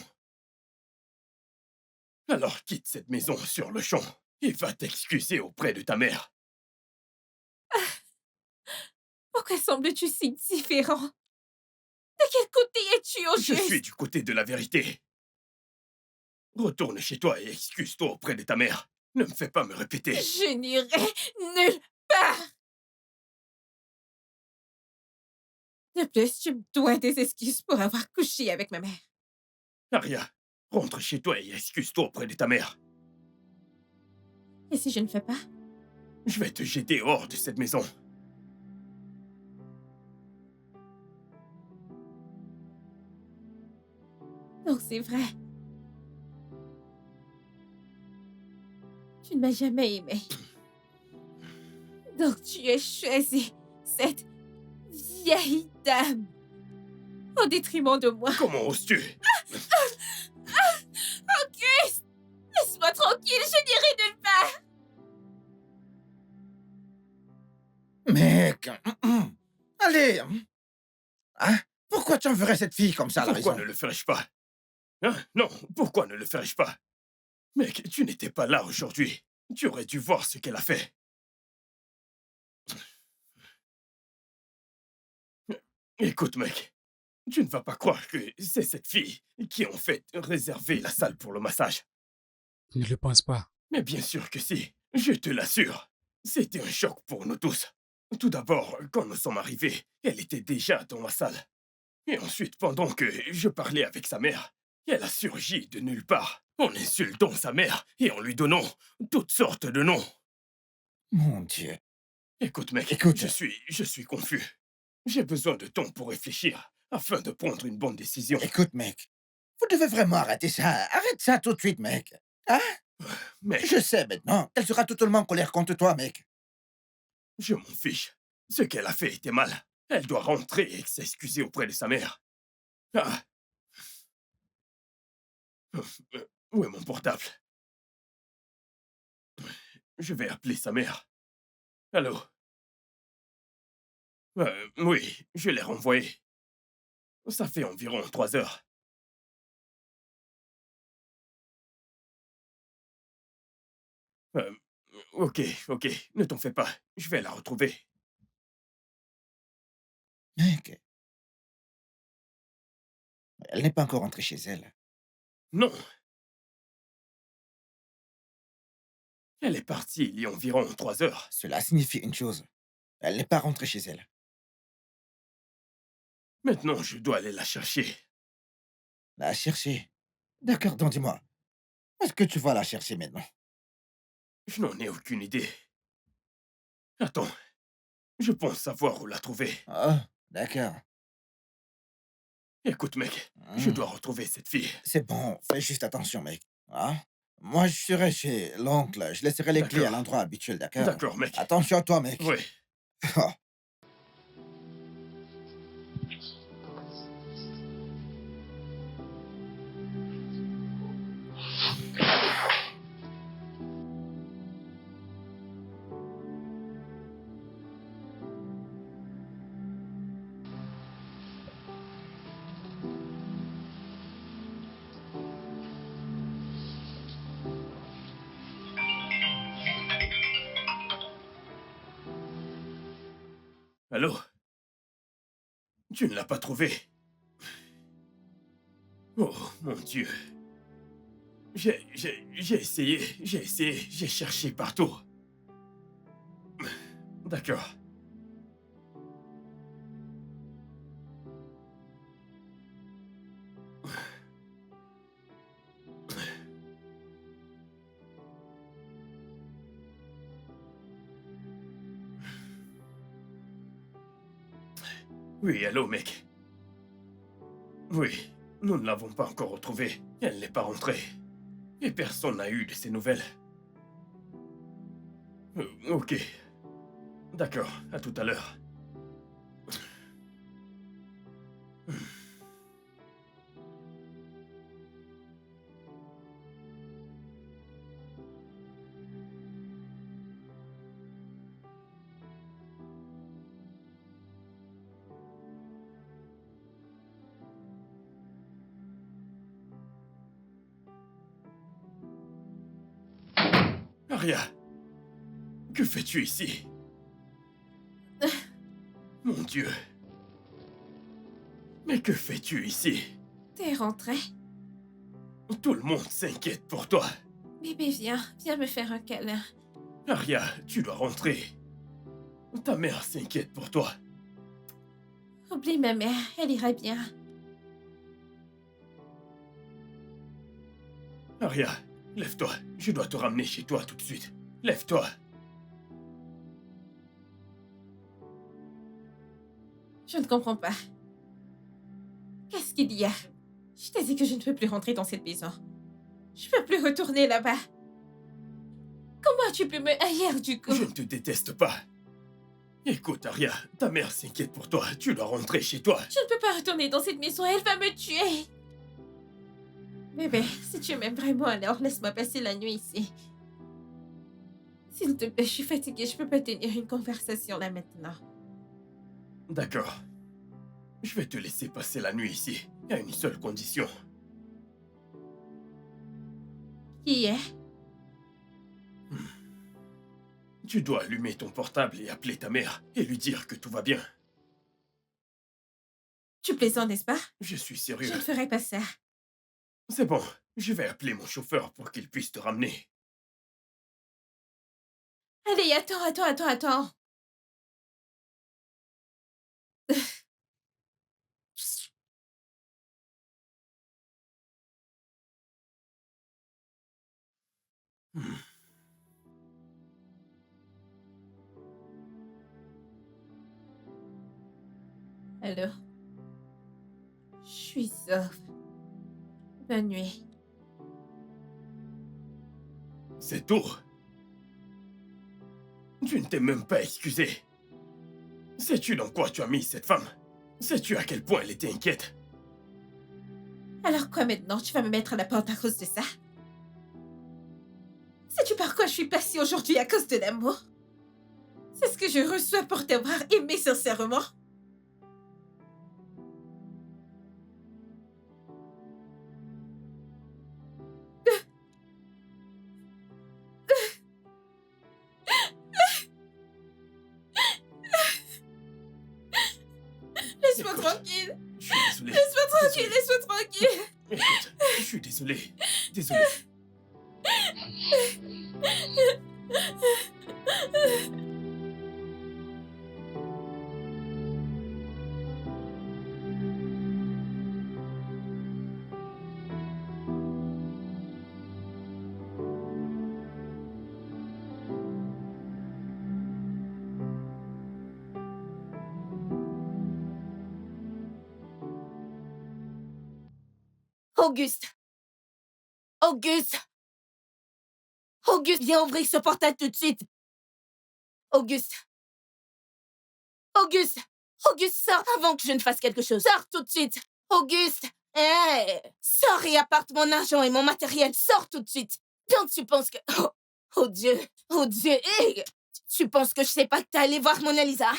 Alors quitte cette maison sur le champ et va t'excuser auprès de ta mère. Pourquoi sembles-tu si différent? De quel côté es-tu au Je juste? suis du côté de la vérité. Retourne chez toi et excuse-toi auprès de ta mère. Ne me fais pas me répéter. Je n'irai nulle part. De plus, tu me dois des excuses pour avoir couché avec ma mère. Aria, rentre chez toi et excuse-toi auprès de ta mère. Et si je ne fais pas? Je vais te jeter hors de cette maison. Donc c'est vrai. Tu ne m'as jamais aimé. Donc tu as choisi cette vieille dame au détriment de moi. Comment oses-tu? Auguste! Laisse-moi tranquille, je n'irai nulle part. Mec, allez. Hein? Pourquoi tu enverrais cette fille comme ça à la Pourquoi maison? ne le ferais-je pas? Hein? Non, pourquoi ne le ferais-je pas? Mec, tu n'étais pas là aujourd'hui. Tu aurais dû voir ce qu'elle a fait. Écoute, mec, tu ne vas pas croire que c'est cette fille qui a en fait réservé la salle pour le massage. Ne le pense pas. Mais bien sûr que si, je te l'assure. C'était un choc pour nous tous. Tout d'abord, quand nous sommes arrivés, elle était déjà dans ma salle. Et ensuite, pendant que je parlais avec sa mère, elle a surgi de nulle part, en insultant sa mère et en lui donnant toutes sortes de noms. Mon Dieu. Écoute, mec, Écoute. je suis confus. J'ai besoin de temps pour réfléchir, afin de prendre une bonne décision. Écoute, mec. Vous devez vraiment arrêter ça. Arrête ça tout de suite, mec. Hein? Mec, Je sais maintenant qu'elle sera totalement en colère contre toi, mec. je m'en fiche. Ce qu'elle a fait était mal. Elle doit rentrer et s'excuser auprès de sa mère. Ah. Où est mon portable? Je vais appeler sa mère. Allô? Oui, je l'ai renvoyé. Ça fait environ 3 heures. Euh, ok, ne t'en fais pas. Je vais la retrouver. Mec. Elle n'est pas encore rentrée chez elle. Non. Elle est partie il y a environ 3 heures. Cela signifie une chose. Elle n'est pas rentrée chez elle. Maintenant, je dois aller la chercher. La chercher. D'accord, donc dis-moi. Où est-ce que tu vas la chercher maintenant? Je n'en ai aucune idée. Attends, je pense savoir où la trouver. Oh, d'accord. Écoute, mec, je dois retrouver cette fille. C'est bon, fais juste attention, mec. Hein? Moi, je serai chez l'oncle. Je laisserai les clés à D'accord. l'endroit habituel, d'accord? D'accord, mec. Attention à toi, mec. Oui. Oh. Allô? Tu ne l'as pas trouvé? Oh, mon Dieu. J'ai essayé, j'ai cherché partout. D'accord. Oui, allô, mec. Oui, nous ne l'avons pas encore retrouvée. Elle n'est pas rentrée. Et personne n'a eu de ses nouvelles. Ok. D'accord, à tout à l'heure. Aria, que fais-tu ici? Mon Dieu. Mais que fais-tu ici? T'es rentré? Tout le monde s'inquiète pour toi. Bébé, viens me faire un câlin. Aria, tu dois rentrer. Ta mère s'inquiète pour toi. Oublie ma mère, elle ira bien. Aria, lève-toi. Je dois te ramener chez toi tout de suite. Lève-toi. Je ne comprends pas. Qu'est-ce qu'il y a? Je t'ai dit que je ne peux plus rentrer dans cette maison. Je peux plus retourner là-bas. Comment as-tu pu me haïr du coup? Je ne te déteste pas. Écoute, Aria, ta mère s'inquiète pour toi. Tu dois rentrer chez toi. Je ne peux pas retourner dans cette maison, elle va me tuer. Bébé, si tu m'aimes vraiment, alors laisse-moi passer la nuit ici. S'il te plaît, je suis fatiguée, je peux pas tenir une conversation là maintenant. D'accord. Je vais te laisser passer la nuit ici, à une seule condition. Qui est? Tu dois allumer ton portable et appeler ta mère et lui dire que tout va bien. Tu plaisantes, n'est-ce pas? Je suis Je sérieux. ne ferai pas ça. C'est bon, je vais appeler mon chauffeur pour qu'il puisse te ramener. Allez, attends. Alors, je suis sauve. Bonne nuit. C'est tout. Tu ne t'es même pas excusé. Sais-tu dans quoi tu as mis cette femme? Sais-tu à quel point elle était inquiète? Alors quoi maintenant? Tu vas me mettre à la porte à cause de ça? Sais-tu par quoi je suis passée aujourd'hui à cause de l'amour? C'est ce que je reçois pour t'avoir aimé sincèrement. Laisse-moi Écoute, tranquille. Je suis désolé. Laisse-moi tranquille, Désolé. laisse-moi tranquille. Écoute, je suis désolé. Désolé. Auguste! Auguste! Auguste, viens ouvrir ce portail tout de suite! Auguste! Auguste! Auguste, sors avant que je ne fasse quelque chose. Sors tout de suite! Auguste! Hé! Sors et apporte mon argent et mon matériel. Sors tout de suite! Donc tu penses que... Oh, oh Dieu! Oh Dieu! Hé! Tu penses que je sais pas que t'es allé voir Mona Lisa?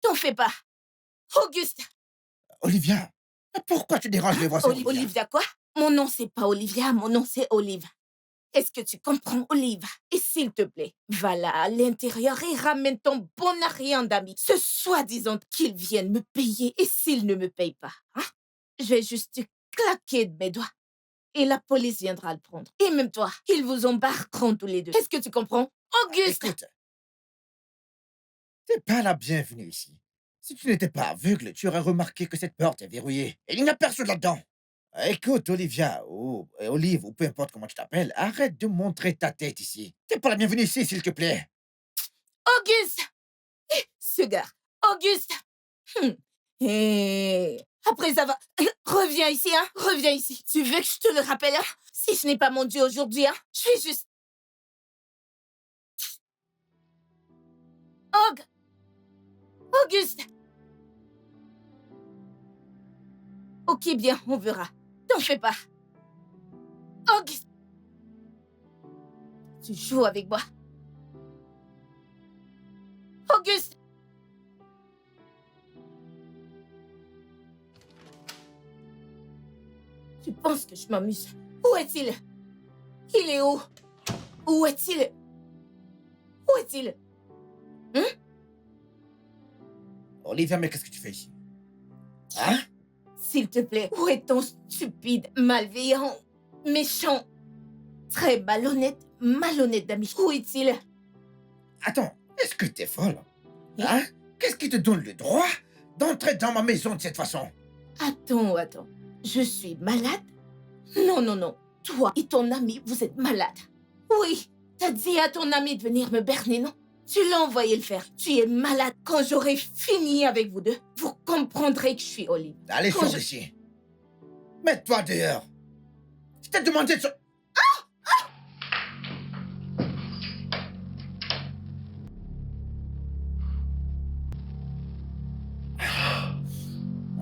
T'en fais pas! Auguste! Olivia, pourquoi tu déranges les voix Olivia? Olivia quoi? Mon nom c'est pas Olivia, mon nom c'est Olive. Est-ce que tu comprends, Olive? Et s'il te plaît, va là à l'intérieur et ramène ton bon Ariane d'amis. Ce soi-disant qu'ils viennent me payer. Et s'ils ne me payent pas, hein? Je vais juste te claquer de mes doigts. Et la police viendra le prendre. Et même toi, ils vous embarqueront tous les deux. Est-ce que tu comprends? Auguste! Écoute, t'es pas la bienvenue ici. Si tu n'étais pas aveugle, tu aurais remarqué que cette porte est verrouillée. Et il n'y a personne là-dedans. Écoute, Olivia, ou Olive, ou peu importe comment tu t'appelles, arrête de montrer ta tête ici. T'es pas la bienvenue ici, s'il te plaît. Auguste! Ce gars, Auguste! Et après avoir... Reviens ici, hein? Reviens ici. Tu veux que je te le rappelle, hein? Si je n'ai pas mon Dieu aujourd'hui, hein? Je vais juste... Auguste! Ok, bien, on verra. T'en fais pas. Auguste! Tu joues avec moi. Auguste! Tu penses que je m'amuse? Où est-il? Il est où? Où est-il? Où est-il? Olivia, mais qu'est-ce que tu fais ici? Hein? s'il te plaît, où est ton stupide, malveillant, méchant, très malhonnête d'ami? Où est-il? Attends, est-ce que t'es folle? Hein? Qu'est-ce qui te donne le droit d'entrer dans ma maison de cette façon? Attends. Je suis malade? Non. Toi et ton ami, vous êtes malades. Oui, t'as dit à ton ami de venir me berner, non? Tu l'as envoyé le faire. Tu es malade. Quand j'aurai fini avec vous deux, vous comprendrez que je suis Olive. Allez, Quand sors d'ici. Mets-toi dehors. Je t'ai demandé de...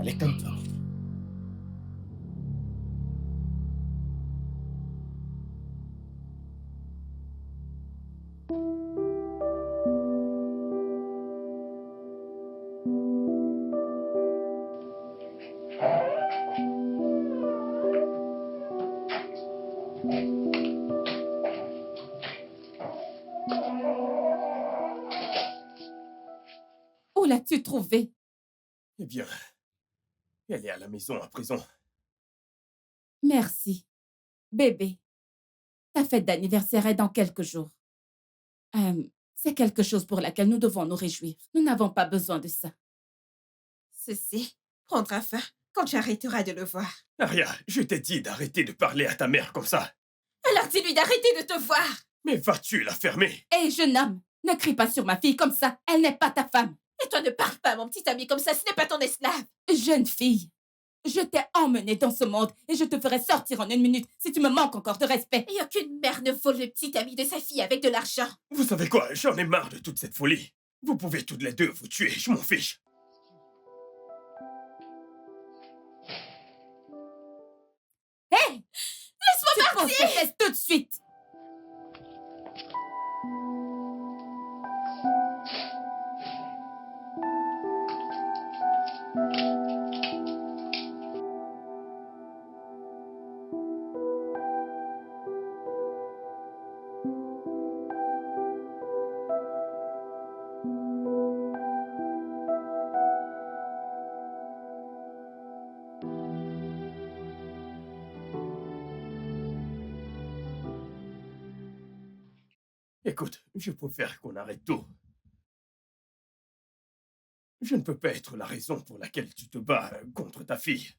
Allez, calme-toi. Où l'as-tu trouvée? Eh bien, elle est à la maison à présent. Merci. Bébé, ta fête d'anniversaire est dans quelques jours. C'est quelque chose pour laquelle nous devons nous réjouir. Nous n'avons pas besoin de ça. Ceci prendra fin quand tu arrêteras de le voir. Aria, je t'ai dit d'arrêter de parler à ta mère comme ça. Alors dis-lui d'arrêter de te voir. Mais vas-tu la fermer? Hé, jeune homme, ne crie pas sur ma fille comme ça. Elle n'est pas ta femme. Et toi ne parle pas, mon petit ami, comme ça, ce n'est pas ton esclave. Jeune fille, je t'ai emmenée dans ce monde et je te ferai sortir en 1 minute si tu me manques encore de respect. Et aucune mère ne vole le petit ami de sa fille avec de l'argent. Vous savez quoi? J'en ai marre de toute cette folie. Vous pouvez toutes les deux vous tuer, je m'en fiche. Hé, Laisse-moi tu poses tes fesses tout de suite. Écoute, je préfère qu'on arrête tout. Je ne peux pas être la raison pour laquelle tu te bats contre ta fille.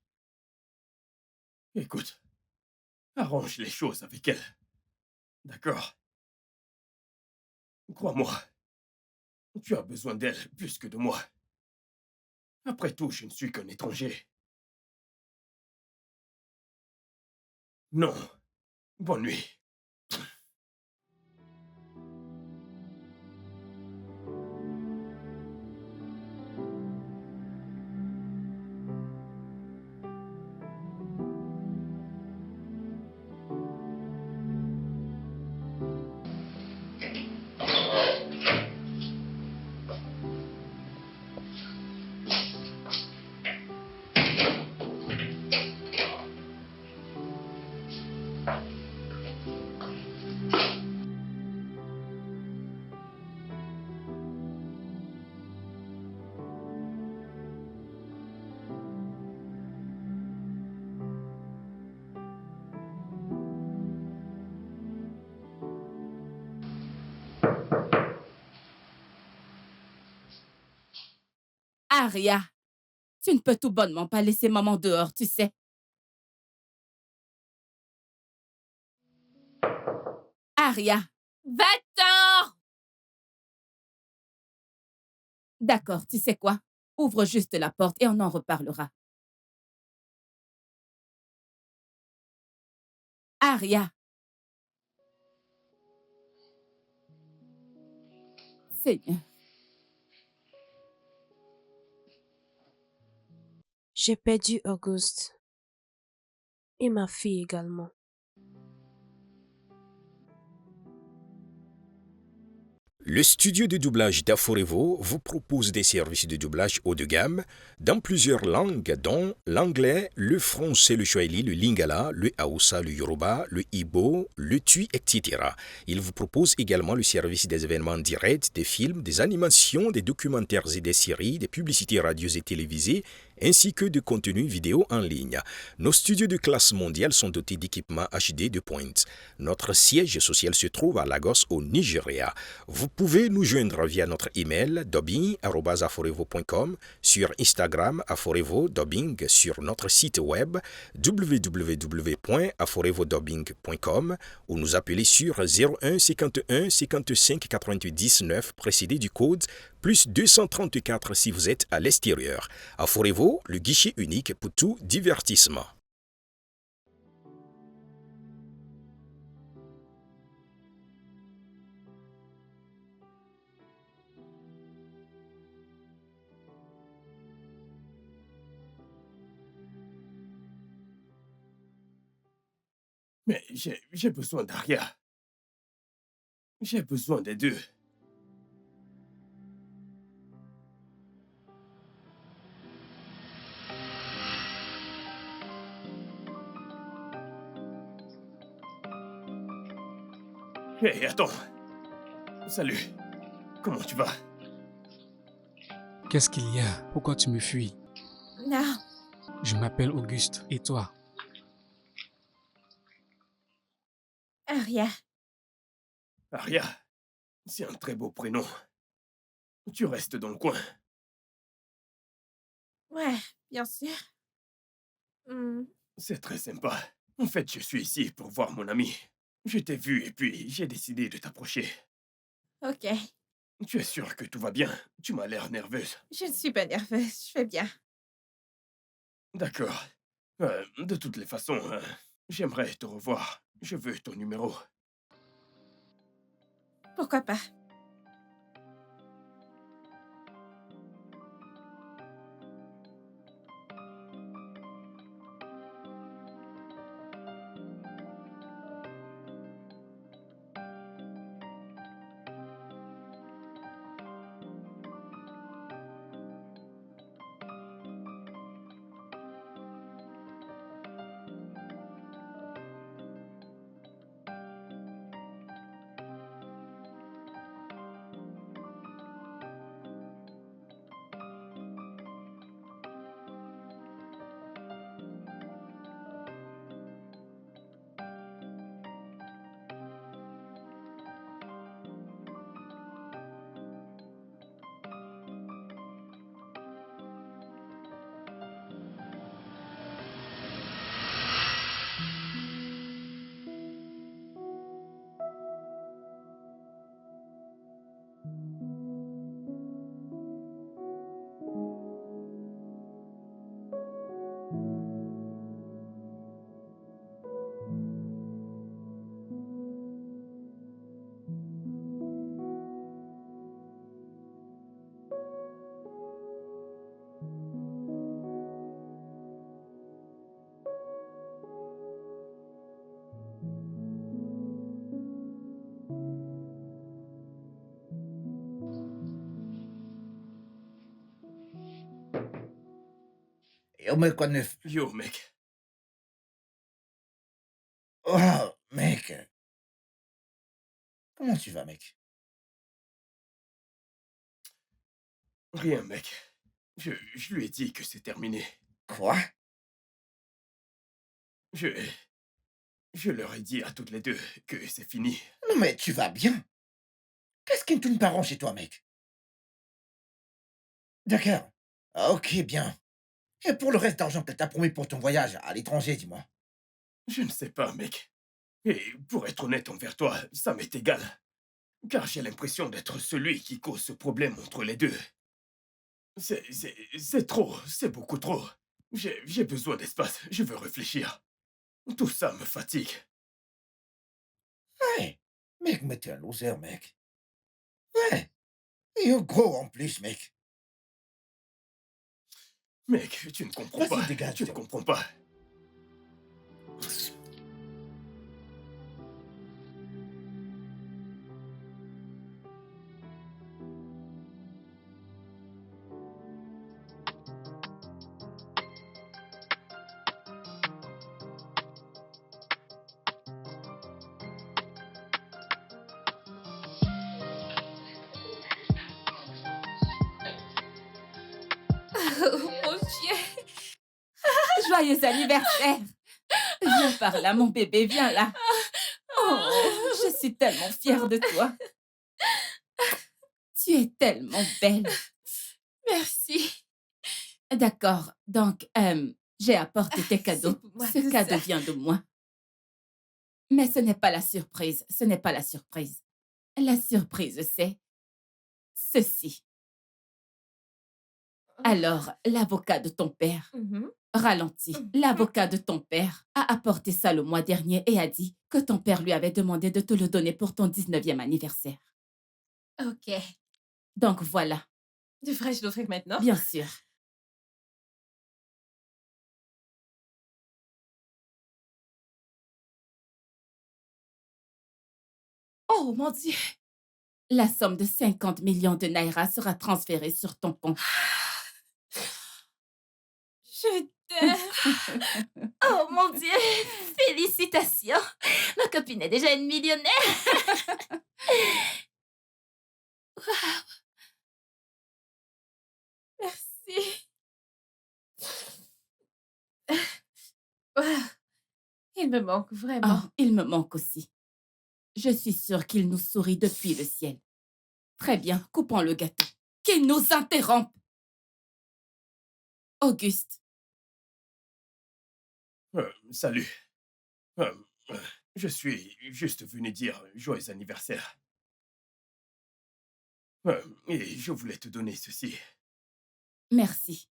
Écoute, arrange les choses avec elle. D'accord? Crois-moi, tu as besoin d'elle plus que de moi. Après tout, je ne suis qu'un étranger. Non. Bonne nuit. Aria, tu ne peux tout bonnement pas laisser maman dehors, tu sais. Aria, Va-t'en! d'accord, tu sais quoi? Ouvre juste la porte et on en reparlera. Aria. Seigneur. J'ai perdu Auguste. Et ma fille également. Le studio de doublage d'Aforevo vous propose des services de doublage haut de gamme dans plusieurs langues dont l'anglais, le français, le swahili, le lingala, le hausa, le yoruba, le ibo, le tui, etc. Il vous propose également le service des événements directs, des films, des animations, des documentaires et des séries, des publicités radios et télévisées, ainsi que de contenus vidéo en ligne. Nos studios de classe mondiale sont dotés d'équipements HD de pointe. Notre siège social se trouve à Lagos, au Nigeria. Vous pouvez nous joindre via notre email dubbing@aforevo.com, sur Instagram Aforevo Dubbing, sur notre site web www.aforevodubbing.com ou nous appeler sur 01 51 55 88 19 précédé du code plus 234 si vous êtes à l'extérieur. Aforevo, le guichet unique pour tout divertissement. Mais j'ai besoin d'Aria. J'ai besoin des deux. Hé, attends. Salut. Comment tu vas? Qu'est-ce qu'il y a? Pourquoi tu me fuis? Non, Je m'appelle Auguste. Et toi? Aria. Aria, c'est un très beau prénom. Tu restes dans le coin. Ouais, bien sûr. Hmm, C'est très sympa. En fait, je suis ici pour voir mon ami. Je t'ai vu et puis j'ai décidé de t'approcher. ok. Tu es sûre que tout va bien? Tu m'as l'air nerveuse. Je ne suis pas nerveuse, je vais bien. D'accord. De toutes les façons, j'aimerais te revoir. Je veux ton numéro. Pourquoi pas? Yo, mec, quoi de neuf? Yo, mec. Oh, mec. Comment tu vas, mec? Rien, mec. Je lui ai dit que c'est terminé. Quoi? Je... Je leur ai dit à toutes les deux que c'est fini. Non, mais tu vas bien? Qu'est-ce qui ne tourne pas rond chez toi, mec? D'accord. Ah, ok, bien. Et pour le reste d'argent qu'elle t'a promis pour ton voyage à l'étranger, dis-moi. Je ne sais pas, mec. Et pour être honnête envers toi, ça m'est égal. Car j'ai l'impression d'être celui qui cause ce problème entre les deux. C'est trop, c'est beaucoup trop. J'ai besoin d'espace, je veux réfléchir. Tout ça me fatigue. Ouais. Mec, mais t'es un loser, mec. Ouais. Et gros en plus, mec. Mec, tu ne comprends Vas-y, pas. dégage, Tu ne Théo. comprends pas. Oh, mon Dieu! Joyeux anniversaire! Viens par là, mon bébé, viens là. Oh, je suis tellement fière de toi. Tu es tellement belle. Merci. D'accord, donc, j'ai apporté tes cadeaux. C'est pour moi Ce tout cadeau ça. vient de moi. Mais ce n'est pas la surprise. Ce n'est pas la surprise. La surprise, c'est ceci. Alors, l'avocat de ton père, Mhm. ralentis, l'avocat de ton père a apporté ça le mois dernier et a dit que ton père lui avait demandé de te le donner pour ton 19e anniversaire. OK. Donc voilà, Devrais-je l'ouvrir maintenant? bien sûr. Oh mon Dieu! La somme de 50 millions de naira sera transférée sur ton compte. Je t'aime. Oh mon Dieu! Félicitations! Ma copine est déjà une millionnaire! Merci. Wow. Il me manque vraiment. Oh, il me manque aussi. Je suis sûre qu'il nous sourit depuis le ciel. Très bien, coupons le gâteau. Qu'il nous interrompe! Auguste, Salut. Je suis juste venu dire joyeux anniversaire. Et je voulais te donner ceci. merci.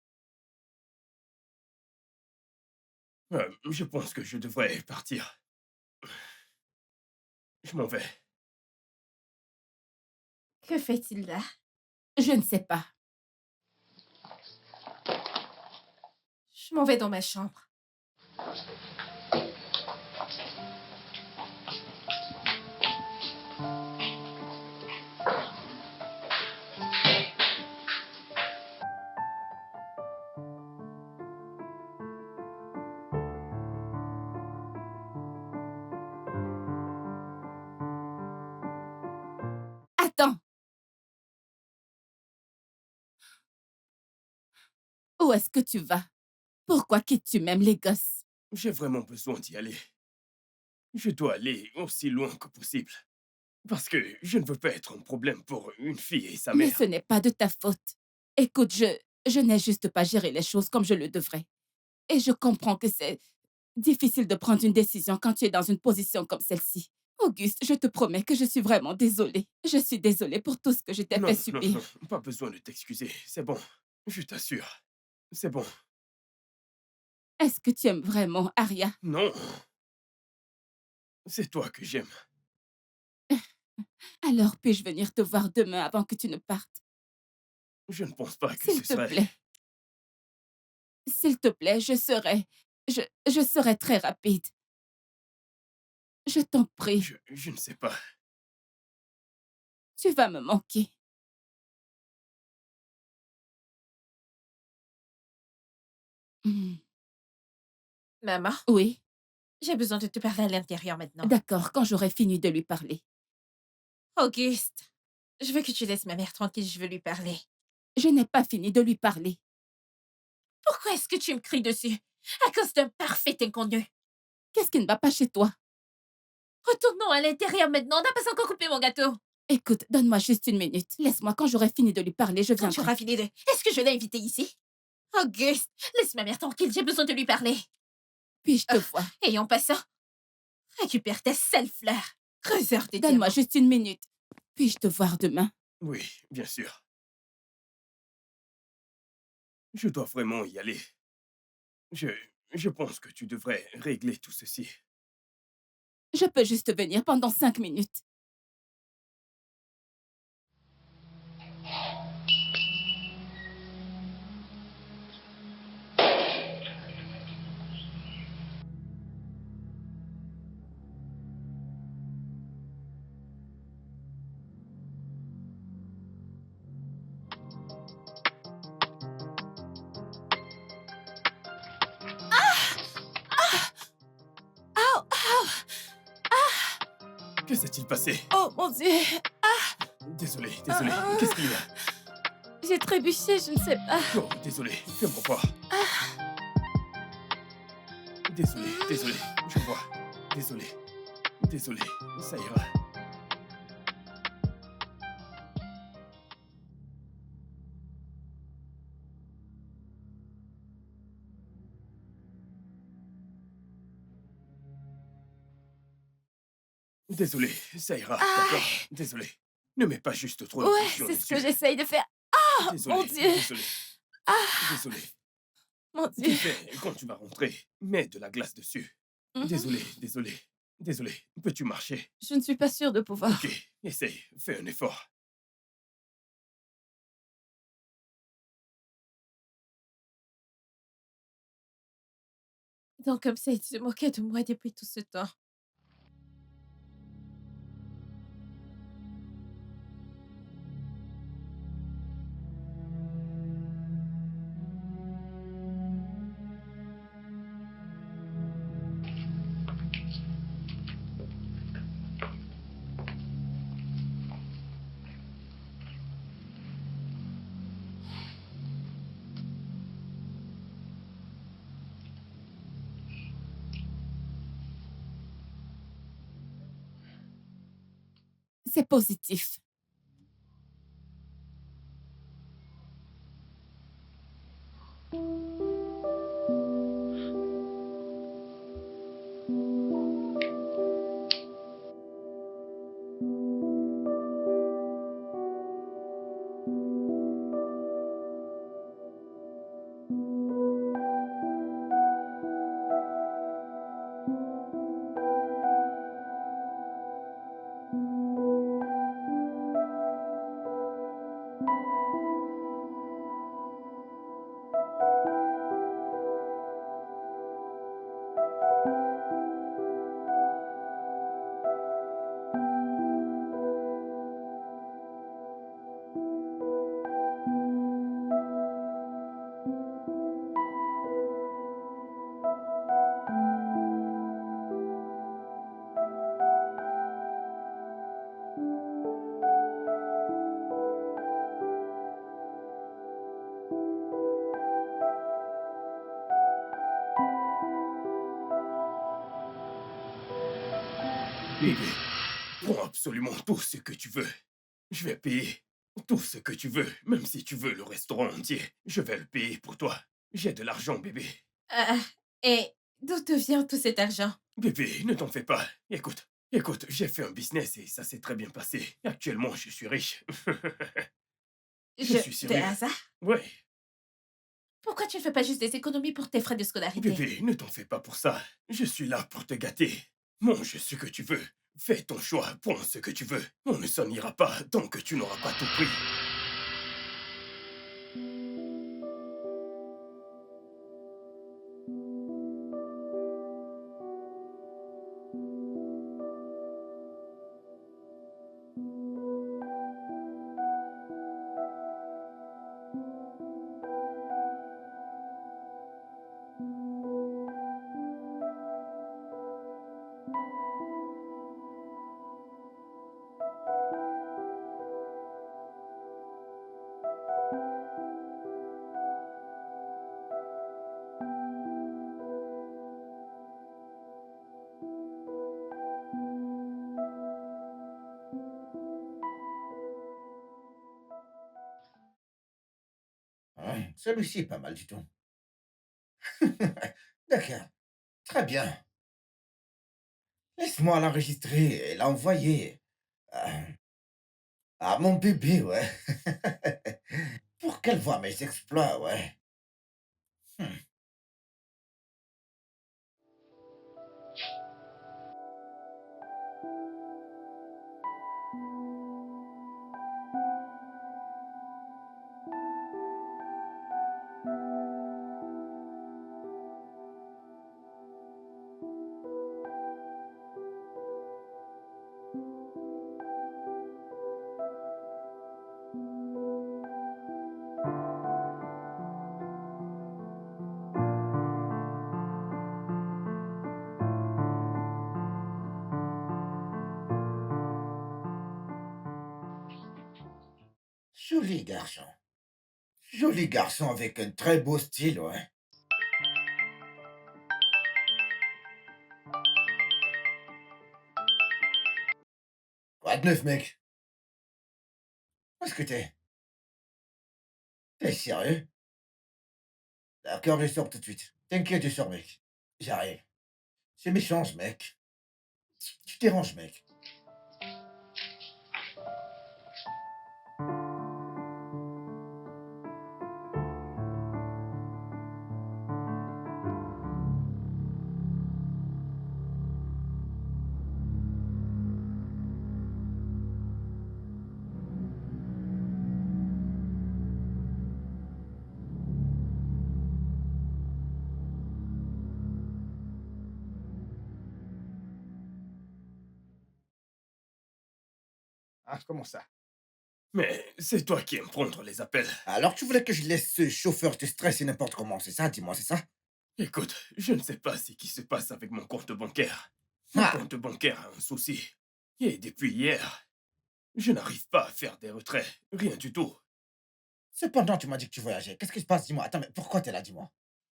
Je pense que je devrais partir. Je m'en vais. Que fait-il là? Je ne sais pas. Je m'en vais dans ma chambre. Attends. Où est-ce que tu vas? Pourquoi quittes-tu même les gosses? J'ai vraiment besoin d'y aller. Je dois aller aussi loin que possible. Parce que je ne veux pas être un problème pour une fille et sa Mais mère. ce n'est pas de ta faute. Écoute, je n'ai juste pas géré les choses comme je le devrais. Et je comprends que c'est difficile de prendre une décision quand tu es dans une position comme celle-ci. Auguste, je te promets que je suis vraiment désolée. Je suis désolée pour tout ce que je t'ai Non, fait non, subir. non, pas besoin de t'excuser. C'est bon. Je t'assure. C'est bon. Est-ce que tu aimes vraiment Aria? Non. C'est toi que j'aime. Alors puis-je venir te voir demain avant que tu ne partes? Je ne pense pas que S'il ce te serait... plaît. S'il te plaît, je serai très rapide. Je t'en prie, Je ne sais pas. tu vas me manquer. Hmm, Maman, Oui, j'ai besoin de te parler à l'intérieur maintenant. d'accord, quand j'aurai fini de lui parler. Auguste, je veux que tu laisses ma mère tranquille, je veux lui parler. Je n'ai pas fini de lui parler. Pourquoi est-ce que tu me cries dessus? À cause d'un parfait inconnu. Qu'est-ce qui ne va pas chez toi? Retournons à l'intérieur maintenant, on n'a pas encore coupé mon gâteau. Écoute, donne-moi juste une minute. Laisse-moi, quand j'aurai fini de lui parler, je Quand tu viendrai. auras fini de... Est-ce que je l'ai invité ici? Auguste, laisse ma mère tranquille, j'ai besoin de lui parler. Puis-je te voir? Et en passant, récupère tes sales fleurs. Creuseur des Donne-moi diamants. juste une minute. Puis-je te voir demain? Oui, bien sûr. Je dois vraiment y aller. Je pense que tu devrais régler tout ceci. Je peux juste venir pendant 5 minutes. Que s'est-il passé? Oh mon Dieu! Désolé. Qu'est-ce qu'il y a? J'ai trébuché, je ne sais pas. Oh, désolé. Fais-moi voir. Désolé, désolé, je vois. Désolé, désolé, ça ira. Désolé, ça ira, d'accord? Désolé. Ne mets pas juste trop de Ouais, pression c'est ce que dessus. j'essaye de faire. Désolé, Mon Dieu. désolé, Ah, désolé. mon Tu Dieu. sais, quand tu vas rentrer, mets de la glace dessus. Désolé, désolé, désolé. Peux-tu marcher? Je ne suis pas sûre de pouvoir. Ok, essaye, fais un effort. Donc comme ça, il se moquait de moi depuis tout ce temps. C'est positif. Bébé, prends absolument tout ce que tu veux. Je vais payer tout ce que tu veux, même si tu veux le restaurant entier. Je vais le payer pour toi. J'ai de l'argent, bébé. Ah, et d'où te vient tout cet argent? Bébé, ne t'en fais pas. Écoute, j'ai fait un business et ça s'est très bien passé. Actuellement, je suis riche. Je suis Des sérieux. hasards? Ouais. Pourquoi tu ne fais pas juste des économies pour tes frais de scolarité? Bébé, ne t'en fais pas pour ça. Je suis là pour te gâter. Mange ce que tu veux. Fais ton choix, prends ce que tu veux. On ne s'en ira pas tant que tu n'auras pas tout pris. Celui-ci est pas mal du tout. D'accord, très bien. Laisse-moi l'enregistrer et l'envoyer à, à mon bébé, ouais. Pour qu'elle voie mes exploits, ouais. Hmm. Joli garçon. Joli garçon avec un très beau style, ouais. de neuf, mec? Où est-ce que t'es? T'es sérieux? D'accord, je sors tout de suite. T'inquiète, je sors, mec. J'arrive. C'est méchant, ce mec. Tu déranges, mec. Ah, comment ça? Mais c'est toi qui aimes prendre les appels. Alors, tu voulais que je laisse ce chauffeur te stresser n'importe comment, c'est ça? Dis-moi, c'est ça? Écoute, je ne sais pas ce qui se passe avec mon compte bancaire. Mon Ah, compte bancaire a un souci. Et depuis hier, je n'arrive pas à faire des retraits. Rien du tout. cependant, tu m'as dit que tu voyageais. Qu'est-ce qui se passe? Dis-moi. Attends, mais pourquoi t'es là? Dis-moi.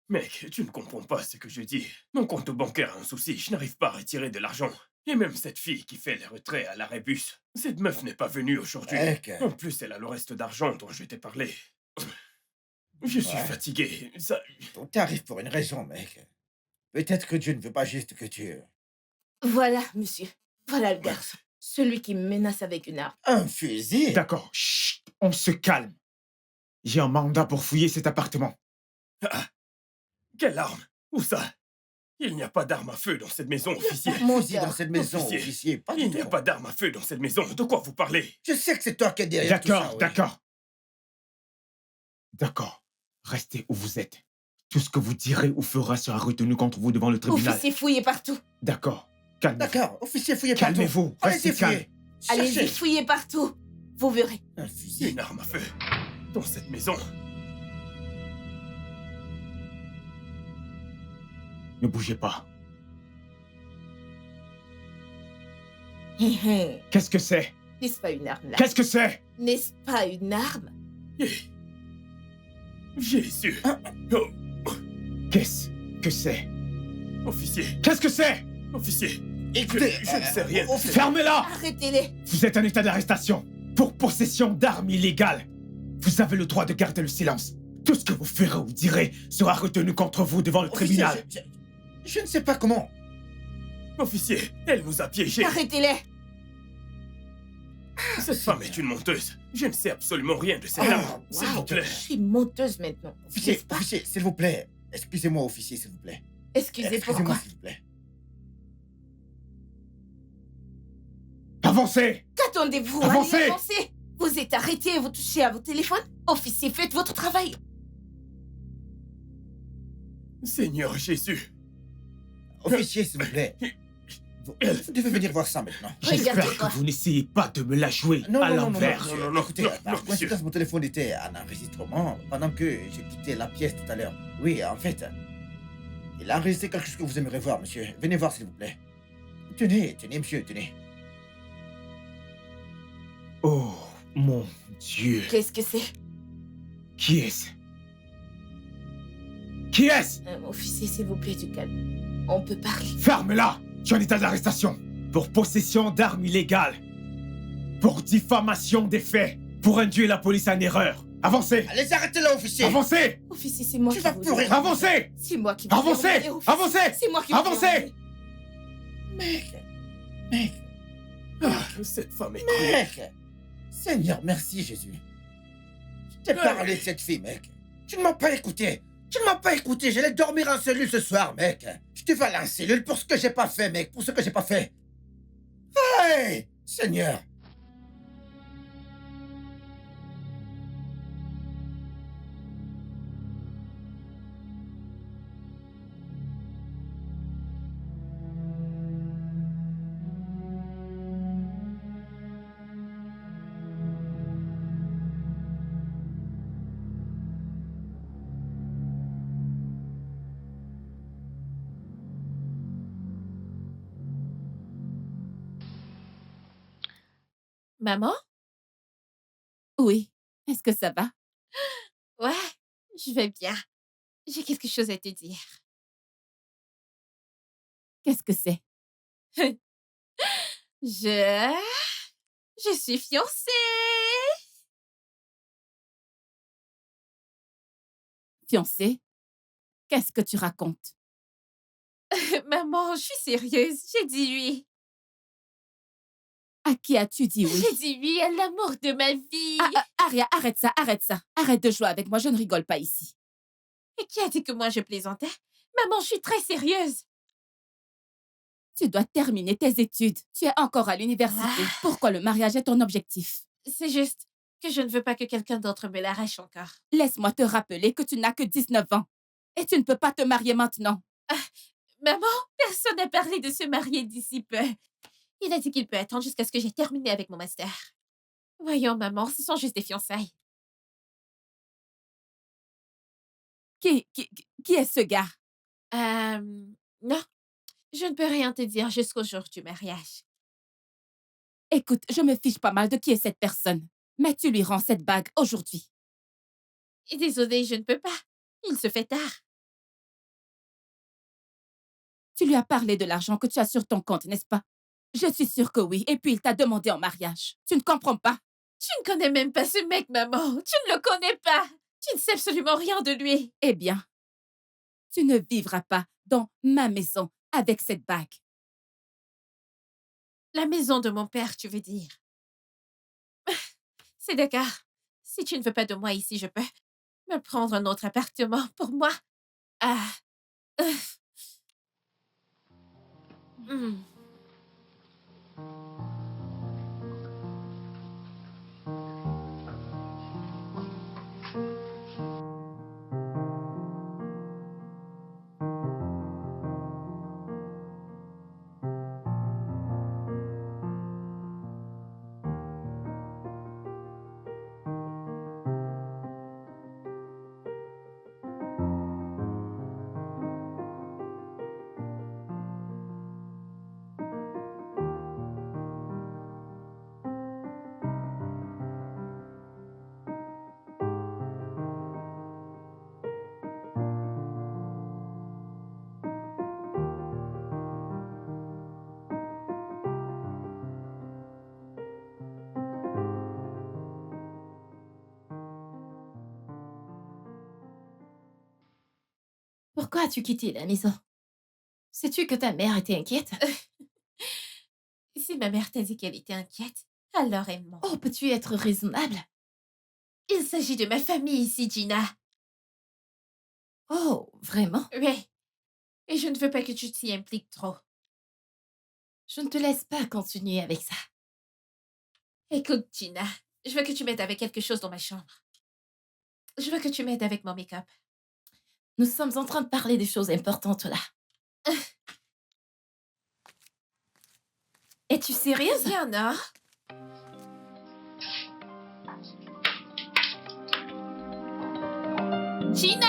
Mec, tu ne comprends pas ce que je dis. Mon compte bancaire a un souci. Je n'arrive pas à retirer de l'argent. Et même cette fille qui fait les retraits à l'arrêt bus, cette meuf n'est pas venue aujourd'hui. Mec, En plus, elle a le reste d'argent dont je t'ai parlé. Je suis ouais. fatigué. Ça... Tout arrive pour une raison, mec. Peut-être que Dieu ne veut pas juste que tu... Voilà, monsieur. Voilà le garçon. Celui qui me menace avec une arme. Un fusil? D'accord, chut, on se calme. J'ai un mandat pour fouiller cet appartement. Ah, quelle arme? Où ça? Il n'y a pas d'arme à feu dans cette maison, officier. Mon fusil dans cette maison, Officier. officier. Pas du Il n'y a tout. pas d'arme à feu dans cette maison. De quoi vous parlez? Je sais que c'est toi qui es derrière tout ça, D'accord, oui. d'accord. D'accord. Restez où vous êtes. Tout ce que vous direz ou ferez sera retenu contre vous devant le tribunal. Officier, fouillez partout. D'accord. Calmez-vous. D'accord, officier, fouillez partout. Calmez-vous. Allez-y, Restez calme. fouillez. Allez-y, Cherchez. fouillez partout. Vous verrez. Un fusil? Une arme à feu dans cette maison. Ne bougez pas. Qu'est-ce que c'est? N'est-ce pas une arme là? Qu'est-ce que c'est? N'est-ce pas une arme? Eh, Jésus. Oh, Qu'est-ce que c'est? officier, Qu'est-ce que c'est? officier. Écoutez, Je ne sais rien. officier, Fermez-la! Arrêtez-les. Vous êtes en état d'arrestation pour possession d'armes illégales. Vous avez le droit de garder le silence. Tout ce que vous ferez ou direz sera retenu contre vous devant le officier, tribunal. je ne sais pas comment. Officier, elle nous a piégés. Arrêtez-les. Cette femme est une menteuse. Je ne sais absolument rien de cette Ah, arme. S'il vous Wow, plaît. je suis menteuse maintenant. Officier, N'est-ce pas? officier, s'il vous plaît. Excusez-moi, officier, s'il vous plaît. Excusez Excusez-moi, pourquoi? s'il vous plaît. Avancez! Qu'attendez-vous? Avancez. Allez, avancez. Vous êtes arrêté et vous touchez à vos téléphones? Officier, faites votre travail. Seigneur Jésus. Officier, s'il vous plaît. Vous devez venir voir ça maintenant. J'espère Regardez-moi. que vous n'essayez pas de me la jouer Non, à non, non, non, l'envers. monsieur. Non, non, non, Écoutez, non, par non, monsieur. coïncidence, mon téléphone était en enregistrement pendant que j'ai quitté la pièce tout à l'heure. Oui, en fait, il a enregistré quelque chose que vous aimeriez voir, monsieur. Venez voir, s'il vous plaît. Tenez, tenez, monsieur, tenez. Oh, mon Dieu. Qu'est-ce que c'est? Qui est-ce? Qui est-ce? Officier, s'il vous plaît, du calme. On peut parler. Ferme-la! Je suis en état d'arrestation. Pour possession d'armes illégales. Pour diffamation des faits. Pour induire la police en erreur. Avancez! Allez, arrêtez-le, officier. Avancez! Officier, c'est moi Tu qui vas vous pleurer. ai ordonné. Avancez! C'est moi qui vous ai Avancez. ordonné, officier. Avancez. C'est moi qui vous ai Avancez. ordonné. Mec, mec, Ah, cette femme est cruelle. mec. Seigneur, merci, Jésus. Je t'ai parlé de cette fille, mec. Tu ne m'as pas écouté. Tu ne m'as pas écouté. J'allais dormir en cellule ce soir, mec. Je te vais aller en cellule pour ce que j'ai pas fait, mec. Pour ce que j'ai pas fait. Hey, Seigneur. Maman? Oui. Est-ce que ça va? Ouais, je vais bien. J'ai quelque chose à te dire. Qu'est-ce que c'est? Je Je suis fiancée. Fiancée? Qu'est-ce que tu racontes? Maman, je suis sérieuse. J'ai dit oui. À qui as-tu dit oui? J'ai dit oui à l'amour de ma vie. Aria, arrête ça, arrête ça. Arrête de jouer avec moi, je ne rigole pas ici. Et qui a dit que moi je plaisantais? Maman, je suis très sérieuse. Tu dois terminer tes études. Tu es encore à l'université. Pourquoi le mariage est ton objectif? C'est juste que je ne veux pas que quelqu'un d'autre me l'arrache encore. Laisse-moi te rappeler que tu n'as que 19 ans. Et tu ne peux pas te marier maintenant. Maman, personne n'a parlé de se marier d'ici peu. Il a dit qu'il peut attendre jusqu'à ce que j'ai terminé avec mon master. Voyons, maman, ce sont juste des fiançailles. Qui est ce gars? Non. Je ne peux rien te dire jusqu'au jour du mariage. Écoute, je me fiche pas mal de qui est cette personne. Mais tu lui rends cette bague aujourd'hui. Et désolée, je ne peux pas. Il se fait tard. Tu lui as parlé de l'argent que tu as sur ton compte, n'est-ce pas? Je suis sûre que oui. Et puis il t'a demandé en mariage. Tu ne comprends pas? Tu ne connais même pas ce mec, maman. Tu ne le connais pas. Tu ne sais absolument rien de lui. Eh bien, tu ne vivras pas dans ma maison avec cette bague. La maison de mon père, tu veux dire. C'est d'accord. Si tu ne veux pas de moi ici, je peux me prendre un autre appartement pour moi. Hmm. Pourquoi as-tu quitté la maison? Sais-tu que ta mère était inquiète? Si ma mère t'a dit qu'elle était inquiète, alors elle ment. Oh, peux-tu être raisonnable? Il s'agit de ma famille ici, Gina. Oh, vraiment? Oui. Et je ne veux pas que tu t'y impliques trop. Je ne te laisse pas continuer avec ça. Écoute, Gina, je veux que tu m'aides avec quelque chose dans ma chambre. Je veux que tu m'aides avec mon make-up. Nous sommes en train de parler des choses importantes là. Es-tu sérieuse? Il y en a. Gina!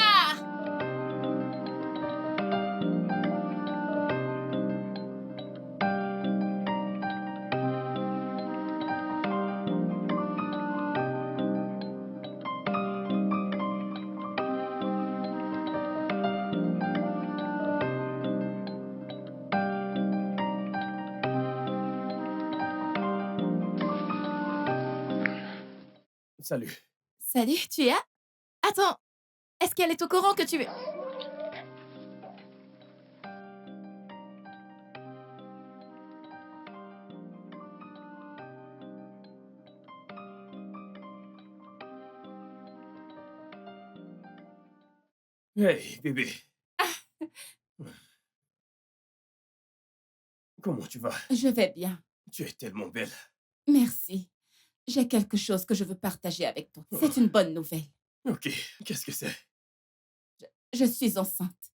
Salut. Salut, tu es là? Attends, est-ce qu'elle est au courant que tu... Hey, bébé. Comment tu vas? Je vais bien. Tu es tellement belle. Merci. J'ai quelque chose que je veux partager avec toi. C'est une bonne nouvelle. Ok, qu'est-ce que c'est? Je suis enceinte.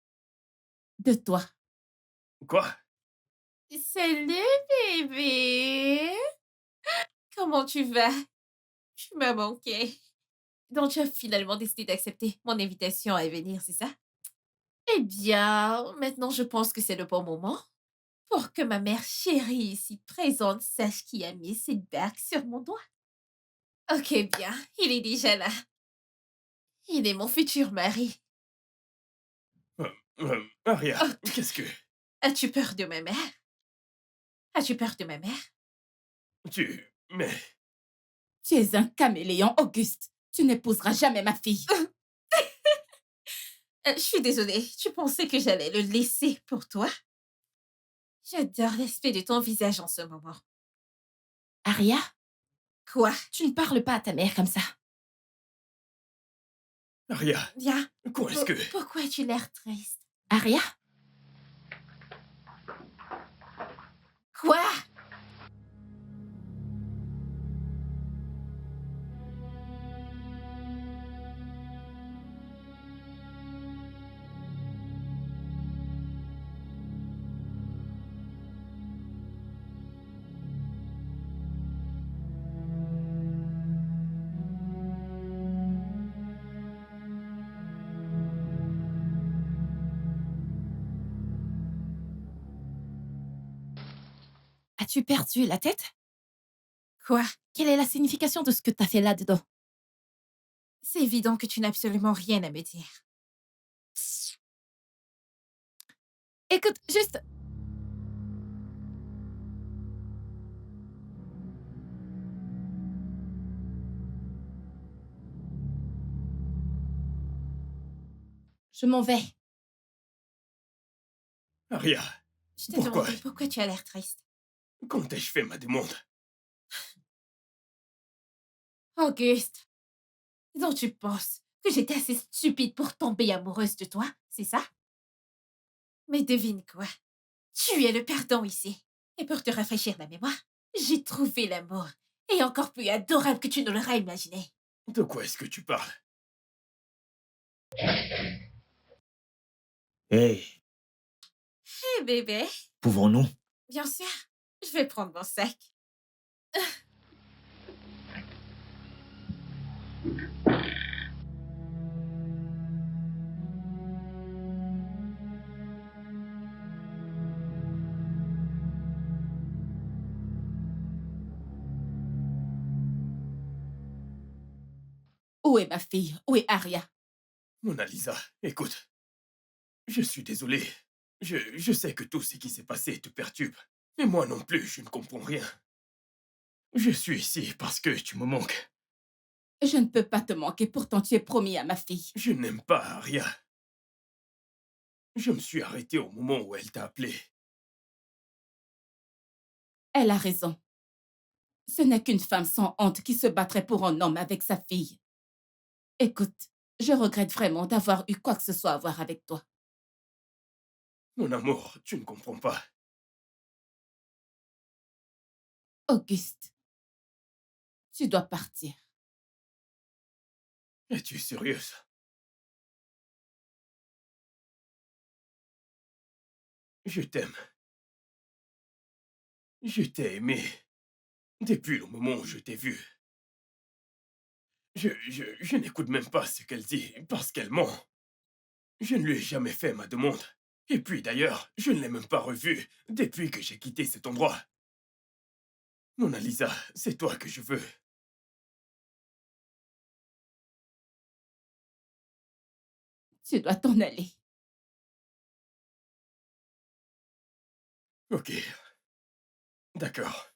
De toi. Quoi? Salut, bébé. Comment tu vas? Tu m'as manqué. Donc, tu as finalement décidé d'accepter mon invitation à venir, c'est ça? Eh bien, maintenant, je pense que c'est le bon moment pour que ma mère chérie ici présente sache qui a mis cette bague sur mon doigt. Ok, bien, il est déjà là. Il est mon futur mari. Aria, qu'est-ce que... As-tu peur de ma mère? As-tu peur de ma mère? Tu Mais Tu es un caméléon, Auguste. Tu n'épouseras jamais ma fille. Je suis désolée, tu pensais que j'allais le laisser pour toi? J'adore l'aspect de ton visage en ce moment. Aria, Quoi? tu ne parles pas à ta mère comme ça. Aria, Bien. quand est-ce que... Pourquoi as-tu l'air triste? Aria, Quoi? as-tu perdu la tête? Quoi? Quelle est la signification de ce que t'as fait là-dedans? C'est évident que tu n'as absolument rien à me dire. Écoute, juste... Je m'en vais. Aria, Je t'ai pourquoi? demandé pourquoi tu as l'air triste. Quand ai-je fait ma demande? Auguste, donc tu penses que j'étais assez stupide pour tomber amoureuse de toi, c'est ça? Mais devine quoi? Tu es le perdant ici. Et pour te rafraîchir la mémoire, j'ai trouvé l'amour. Et encore plus adorable que tu ne l'aurais imaginé. De quoi est-ce que tu parles? Hey, Hé bébé, pouvons-nous? bien sûr, je vais prendre mon sac. Où est ma fille? Où est Aria? Mona Lisa, écoute. Je suis désolé. Je sais que tout ce qui s'est passé te perturbe. Et moi non plus, je ne comprends rien. Je suis ici parce que tu me manques. Je ne peux pas te manquer, pourtant tu es promis à ma fille. Je n'aime pas Aria. Je me suis arrêté au moment où elle t'a appelé. Elle a raison. Ce n'est qu'une femme sans honte qui se battrait pour un homme avec sa fille. Écoute, je regrette vraiment d'avoir eu quoi que ce soit à voir avec toi. Mon amour, tu ne comprends pas. Auguste, tu dois partir. Es-tu sérieuse? Je t'aime. Je t'ai aimé. Depuis le moment où je t'ai vu. Je n'écoute même pas ce qu'elle dit parce qu'elle ment. Je ne lui ai jamais fait ma demande. Et puis d'ailleurs, je ne l'ai même pas revue depuis que j'ai quitté cet endroit. Mona Lisa, c'est toi que je veux. Tu dois t'en aller. Ok. D'accord.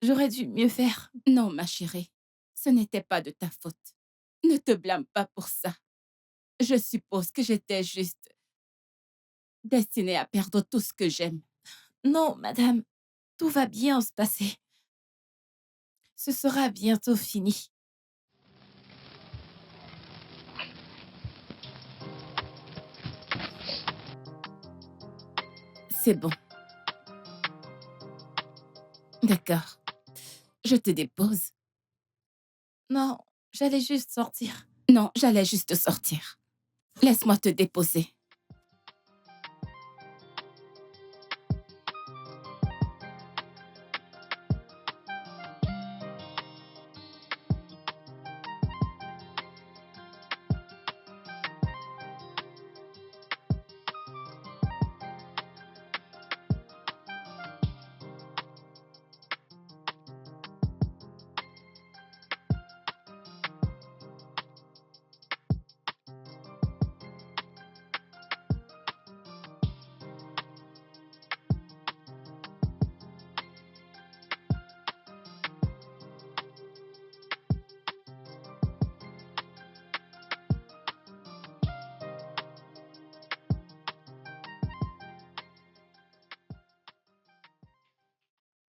J'aurais dû mieux faire. Non, ma chérie, ce n'était pas de ta faute. Ne te blâme pas pour ça. Je suppose que j'étais juste destinée à perdre tout ce que j'aime. Non, madame, tout va bien se passer. Ce sera bientôt fini. C'est bon. D'accord. Je te dépose. Non, j'allais juste sortir. Non, j'allais juste sortir. Laisse-moi te déposer.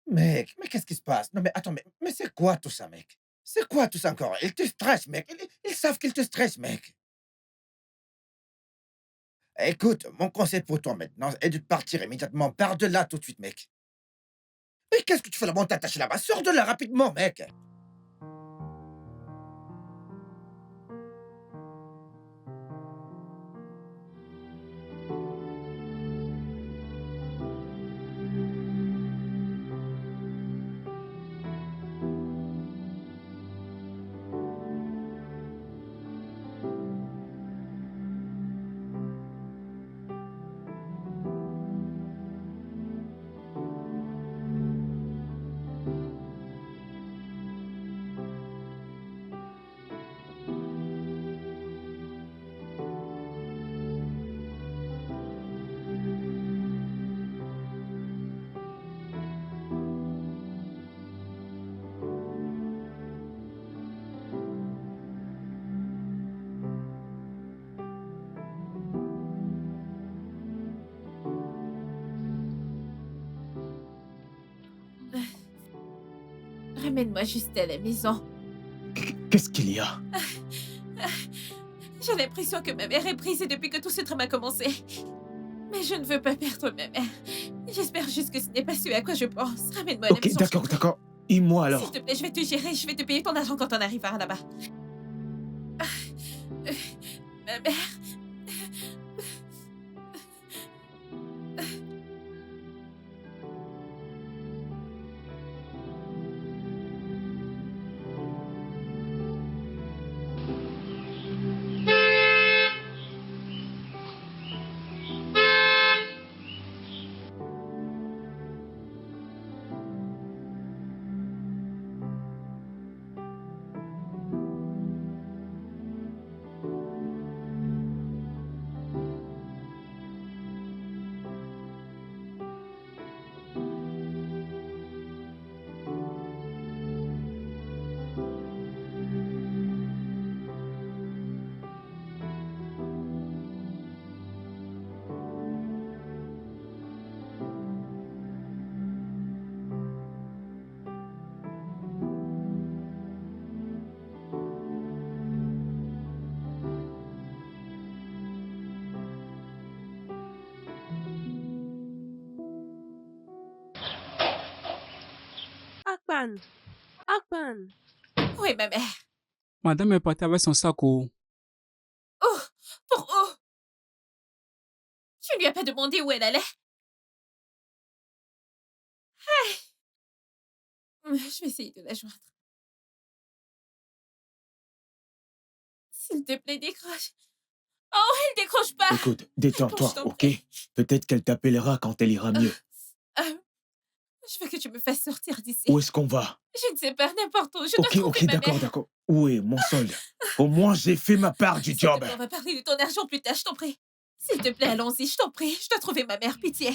Mec, mais qu'est-ce qui se passe? Non, mais attends, mais c'est quoi tout ça, mec? C'est quoi tout ça encore? Ils te stressent, mec. Ils savent qu'ils te stressent, mec. Écoute, mon conseil pour toi maintenant est de partir immédiatement. Pars de là tout de suite, mec. Mais qu'est-ce que tu fais là-bas? On t'a attaché là-bas. Sors de là rapidement, mec. Ramène-moi juste à la maison. Qu'est-ce qu'il y a? J'ai l'impression que ma mère est brisée depuis que tout ce drame a commencé. Mais je ne veux pas perdre ma mère. J'espère juste que ce n'est pas ce à quoi je pense. Ramène-moi à la Ok, maison. d'accord, d'accord. Et moi alors? S'il te plaît, je vais te gérer. Je vais te payer ton argent quand on arrivera là-bas. Ma mère... Akpan! Akpan! Où est ma mère? Madame est partie avec son sac. Oh. Oh! Pour où? Tu ne lui as pas demandé où elle allait? Hey! Je vais essayer de la joindre. S'il te plaît, décroche. Oh, elle décroche pas! Écoute, détends-toi, Je t'en ok? prie. Peut-être qu'elle t'appellera quand elle ira mieux. Je veux que tu me fasses sortir d'ici. Où est-ce qu'on va? Je ne sais pas, n'importe où. Je dois trouver Ok, ma d'accord, mère. d'accord. Où est mon solde? Au moins, j'ai fait ma part du S'il te job. plaît, on va parler de ton argent plus tard, je t'en prie. S'il te plaît, allons-y, je t'en prie. Je dois trouver ma mère, pitié.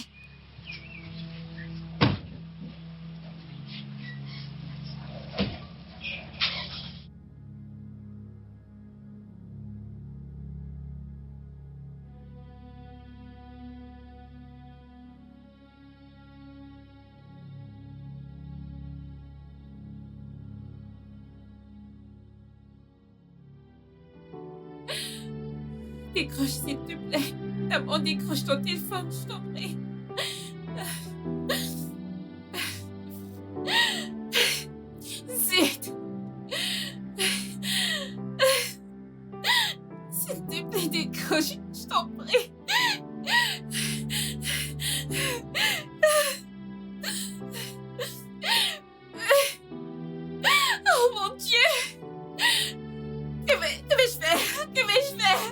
Décroche, s'il te plaît. Maman, décroche ton téléphone, je t'en prie. Zut! S'il te plaît, décroche, je t'en prie. Oh mon Dieu! Que vais-je faire? Que vais-je faire?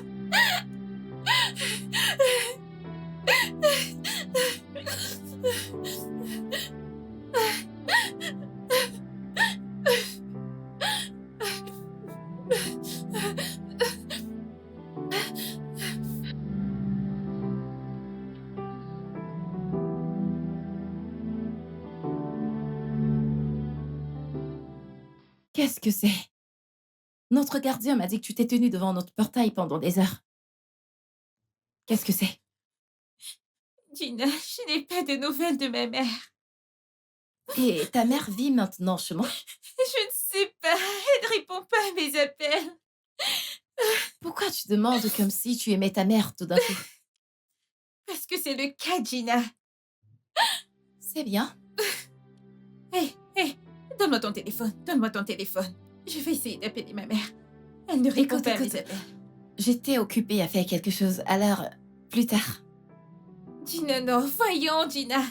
Qu'est-ce que c'est? Notre gardien m'a dit que tu t'es tenu devant notre portail pendant des heures. Qu'est-ce que c'est? Gina, je n'ai pas de nouvelles de ma mère. Et ta mère vit maintenant chez moi? Je ne sais pas. Elle ne répond pas à mes appels. Pourquoi tu demandes comme si tu aimais ta mère tout d'un coup? Parce que c'est le cas, Gina. C'est bien. Hé, donne-moi ton téléphone. Donne-moi ton téléphone. Je vais essayer d'appeler ma mère. Elle ne répond pas à mes appels. J'étais occupée à faire quelque chose, alors plus tard. Gina, non. Voyons, Gina.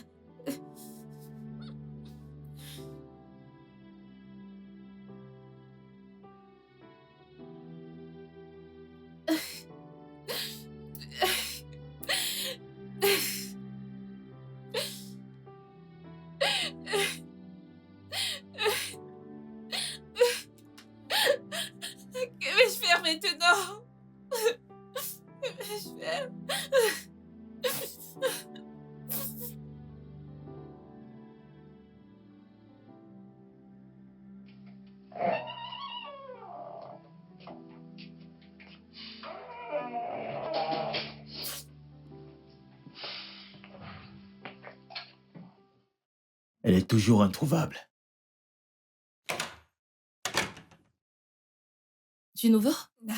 Que vais-je faire maintenant? Que vais-je faire? Elle est toujours introuvable. Du nouveau? Non.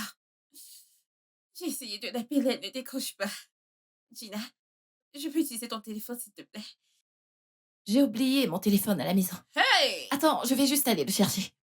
J'ai essayé de l'appeler, elle ne décroche pas. Gina, je peux utiliser ton téléphone, s'il te plaît? J'ai oublié mon téléphone à la maison. Hey! Attends, je vais juste aller le chercher.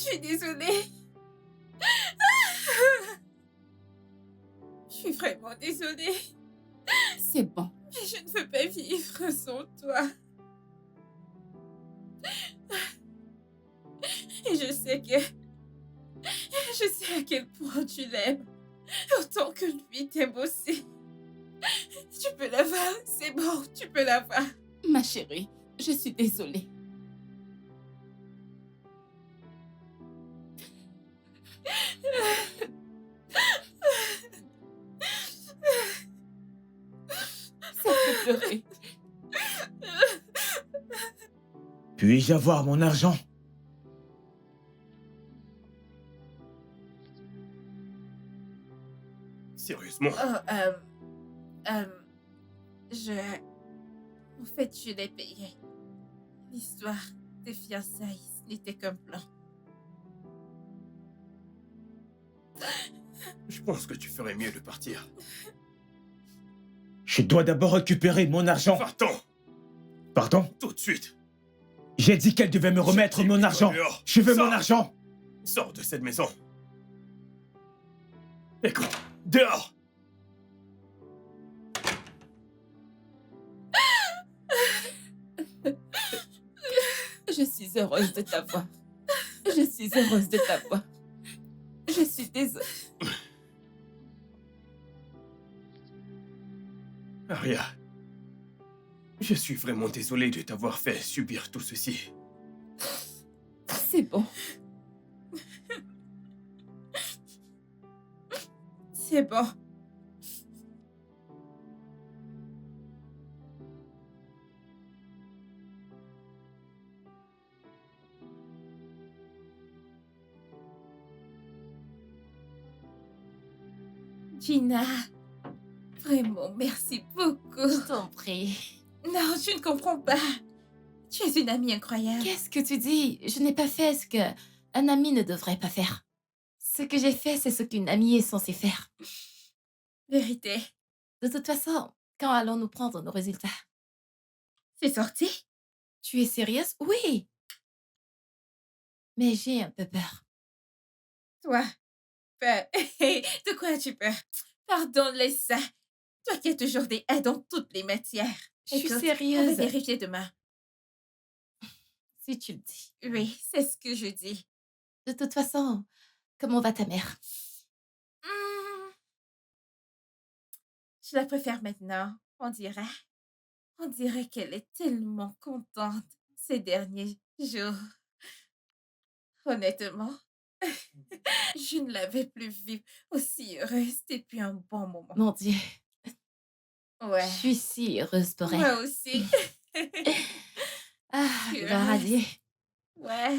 Je suis désolée. Je suis vraiment désolée. C'est bon. Mais je ne veux pas vivre sans toi. Et je sais à quel point tu l'aimes. Autant que lui t'aime aussi. Tu peux l'avoir, c'est bon, tu peux l'avoir. Ma chérie, je suis désolée. Ça fait pleurer. Puis-je avoir mon argent? Sérieusement? En fait, je l'ai payé. L'histoire des fiançailles, ce n'était qu'un plan. Je pense que tu ferais mieux de partir. Je dois d'abord récupérer mon argent. Va-t'en! Pardon? Tout de suite! J'ai dit qu'elle devait me remettre J'ai dit mon que argent. dehors. Je veux Sors. mon argent. Sors de cette maison. Écoute, dehors! Je suis heureuse de t'avoir. Je suis heureuse de t'avoir. Je suis désolée. Aria, Je suis vraiment désolé de t'avoir fait subir tout ceci. C'est bon. C'est bon. Gina, vraiment, merci beaucoup. Je t'en prie. Non, tu ne comprends pas. Tu es une amie incroyable. Qu'est-ce que tu dis? Je n'ai pas fait ce que un ami ne devrait pas faire. Ce que j'ai fait, c'est ce qu'une amie est censée faire. Vérité, De toute façon, quand allons-nous prendre nos résultats? c'est sorti? Tu es sérieuse? Oui. Mais j'ai un peu peur. Toi, peur. De quoi as-tu peur? Pardon, laisse ça. Toi qui as toujours des aides dans toutes les matières. Je suis Écoute, sérieuse. On va vérifier demain. Si tu le dis. Oui, c'est ce que je dis. De toute façon, comment va ta mère? Hmm, je la préfère maintenant, on dirait. On dirait qu'elle est tellement contente ces derniers jours. Honnêtement, je ne l'avais plus vue aussi heureuse depuis un bon moment. Mon Dieu, Ouais, je suis si heureuse pour elle. moi aussi. Ah, Je suis gloire à heureuse. Dieu. Ouais.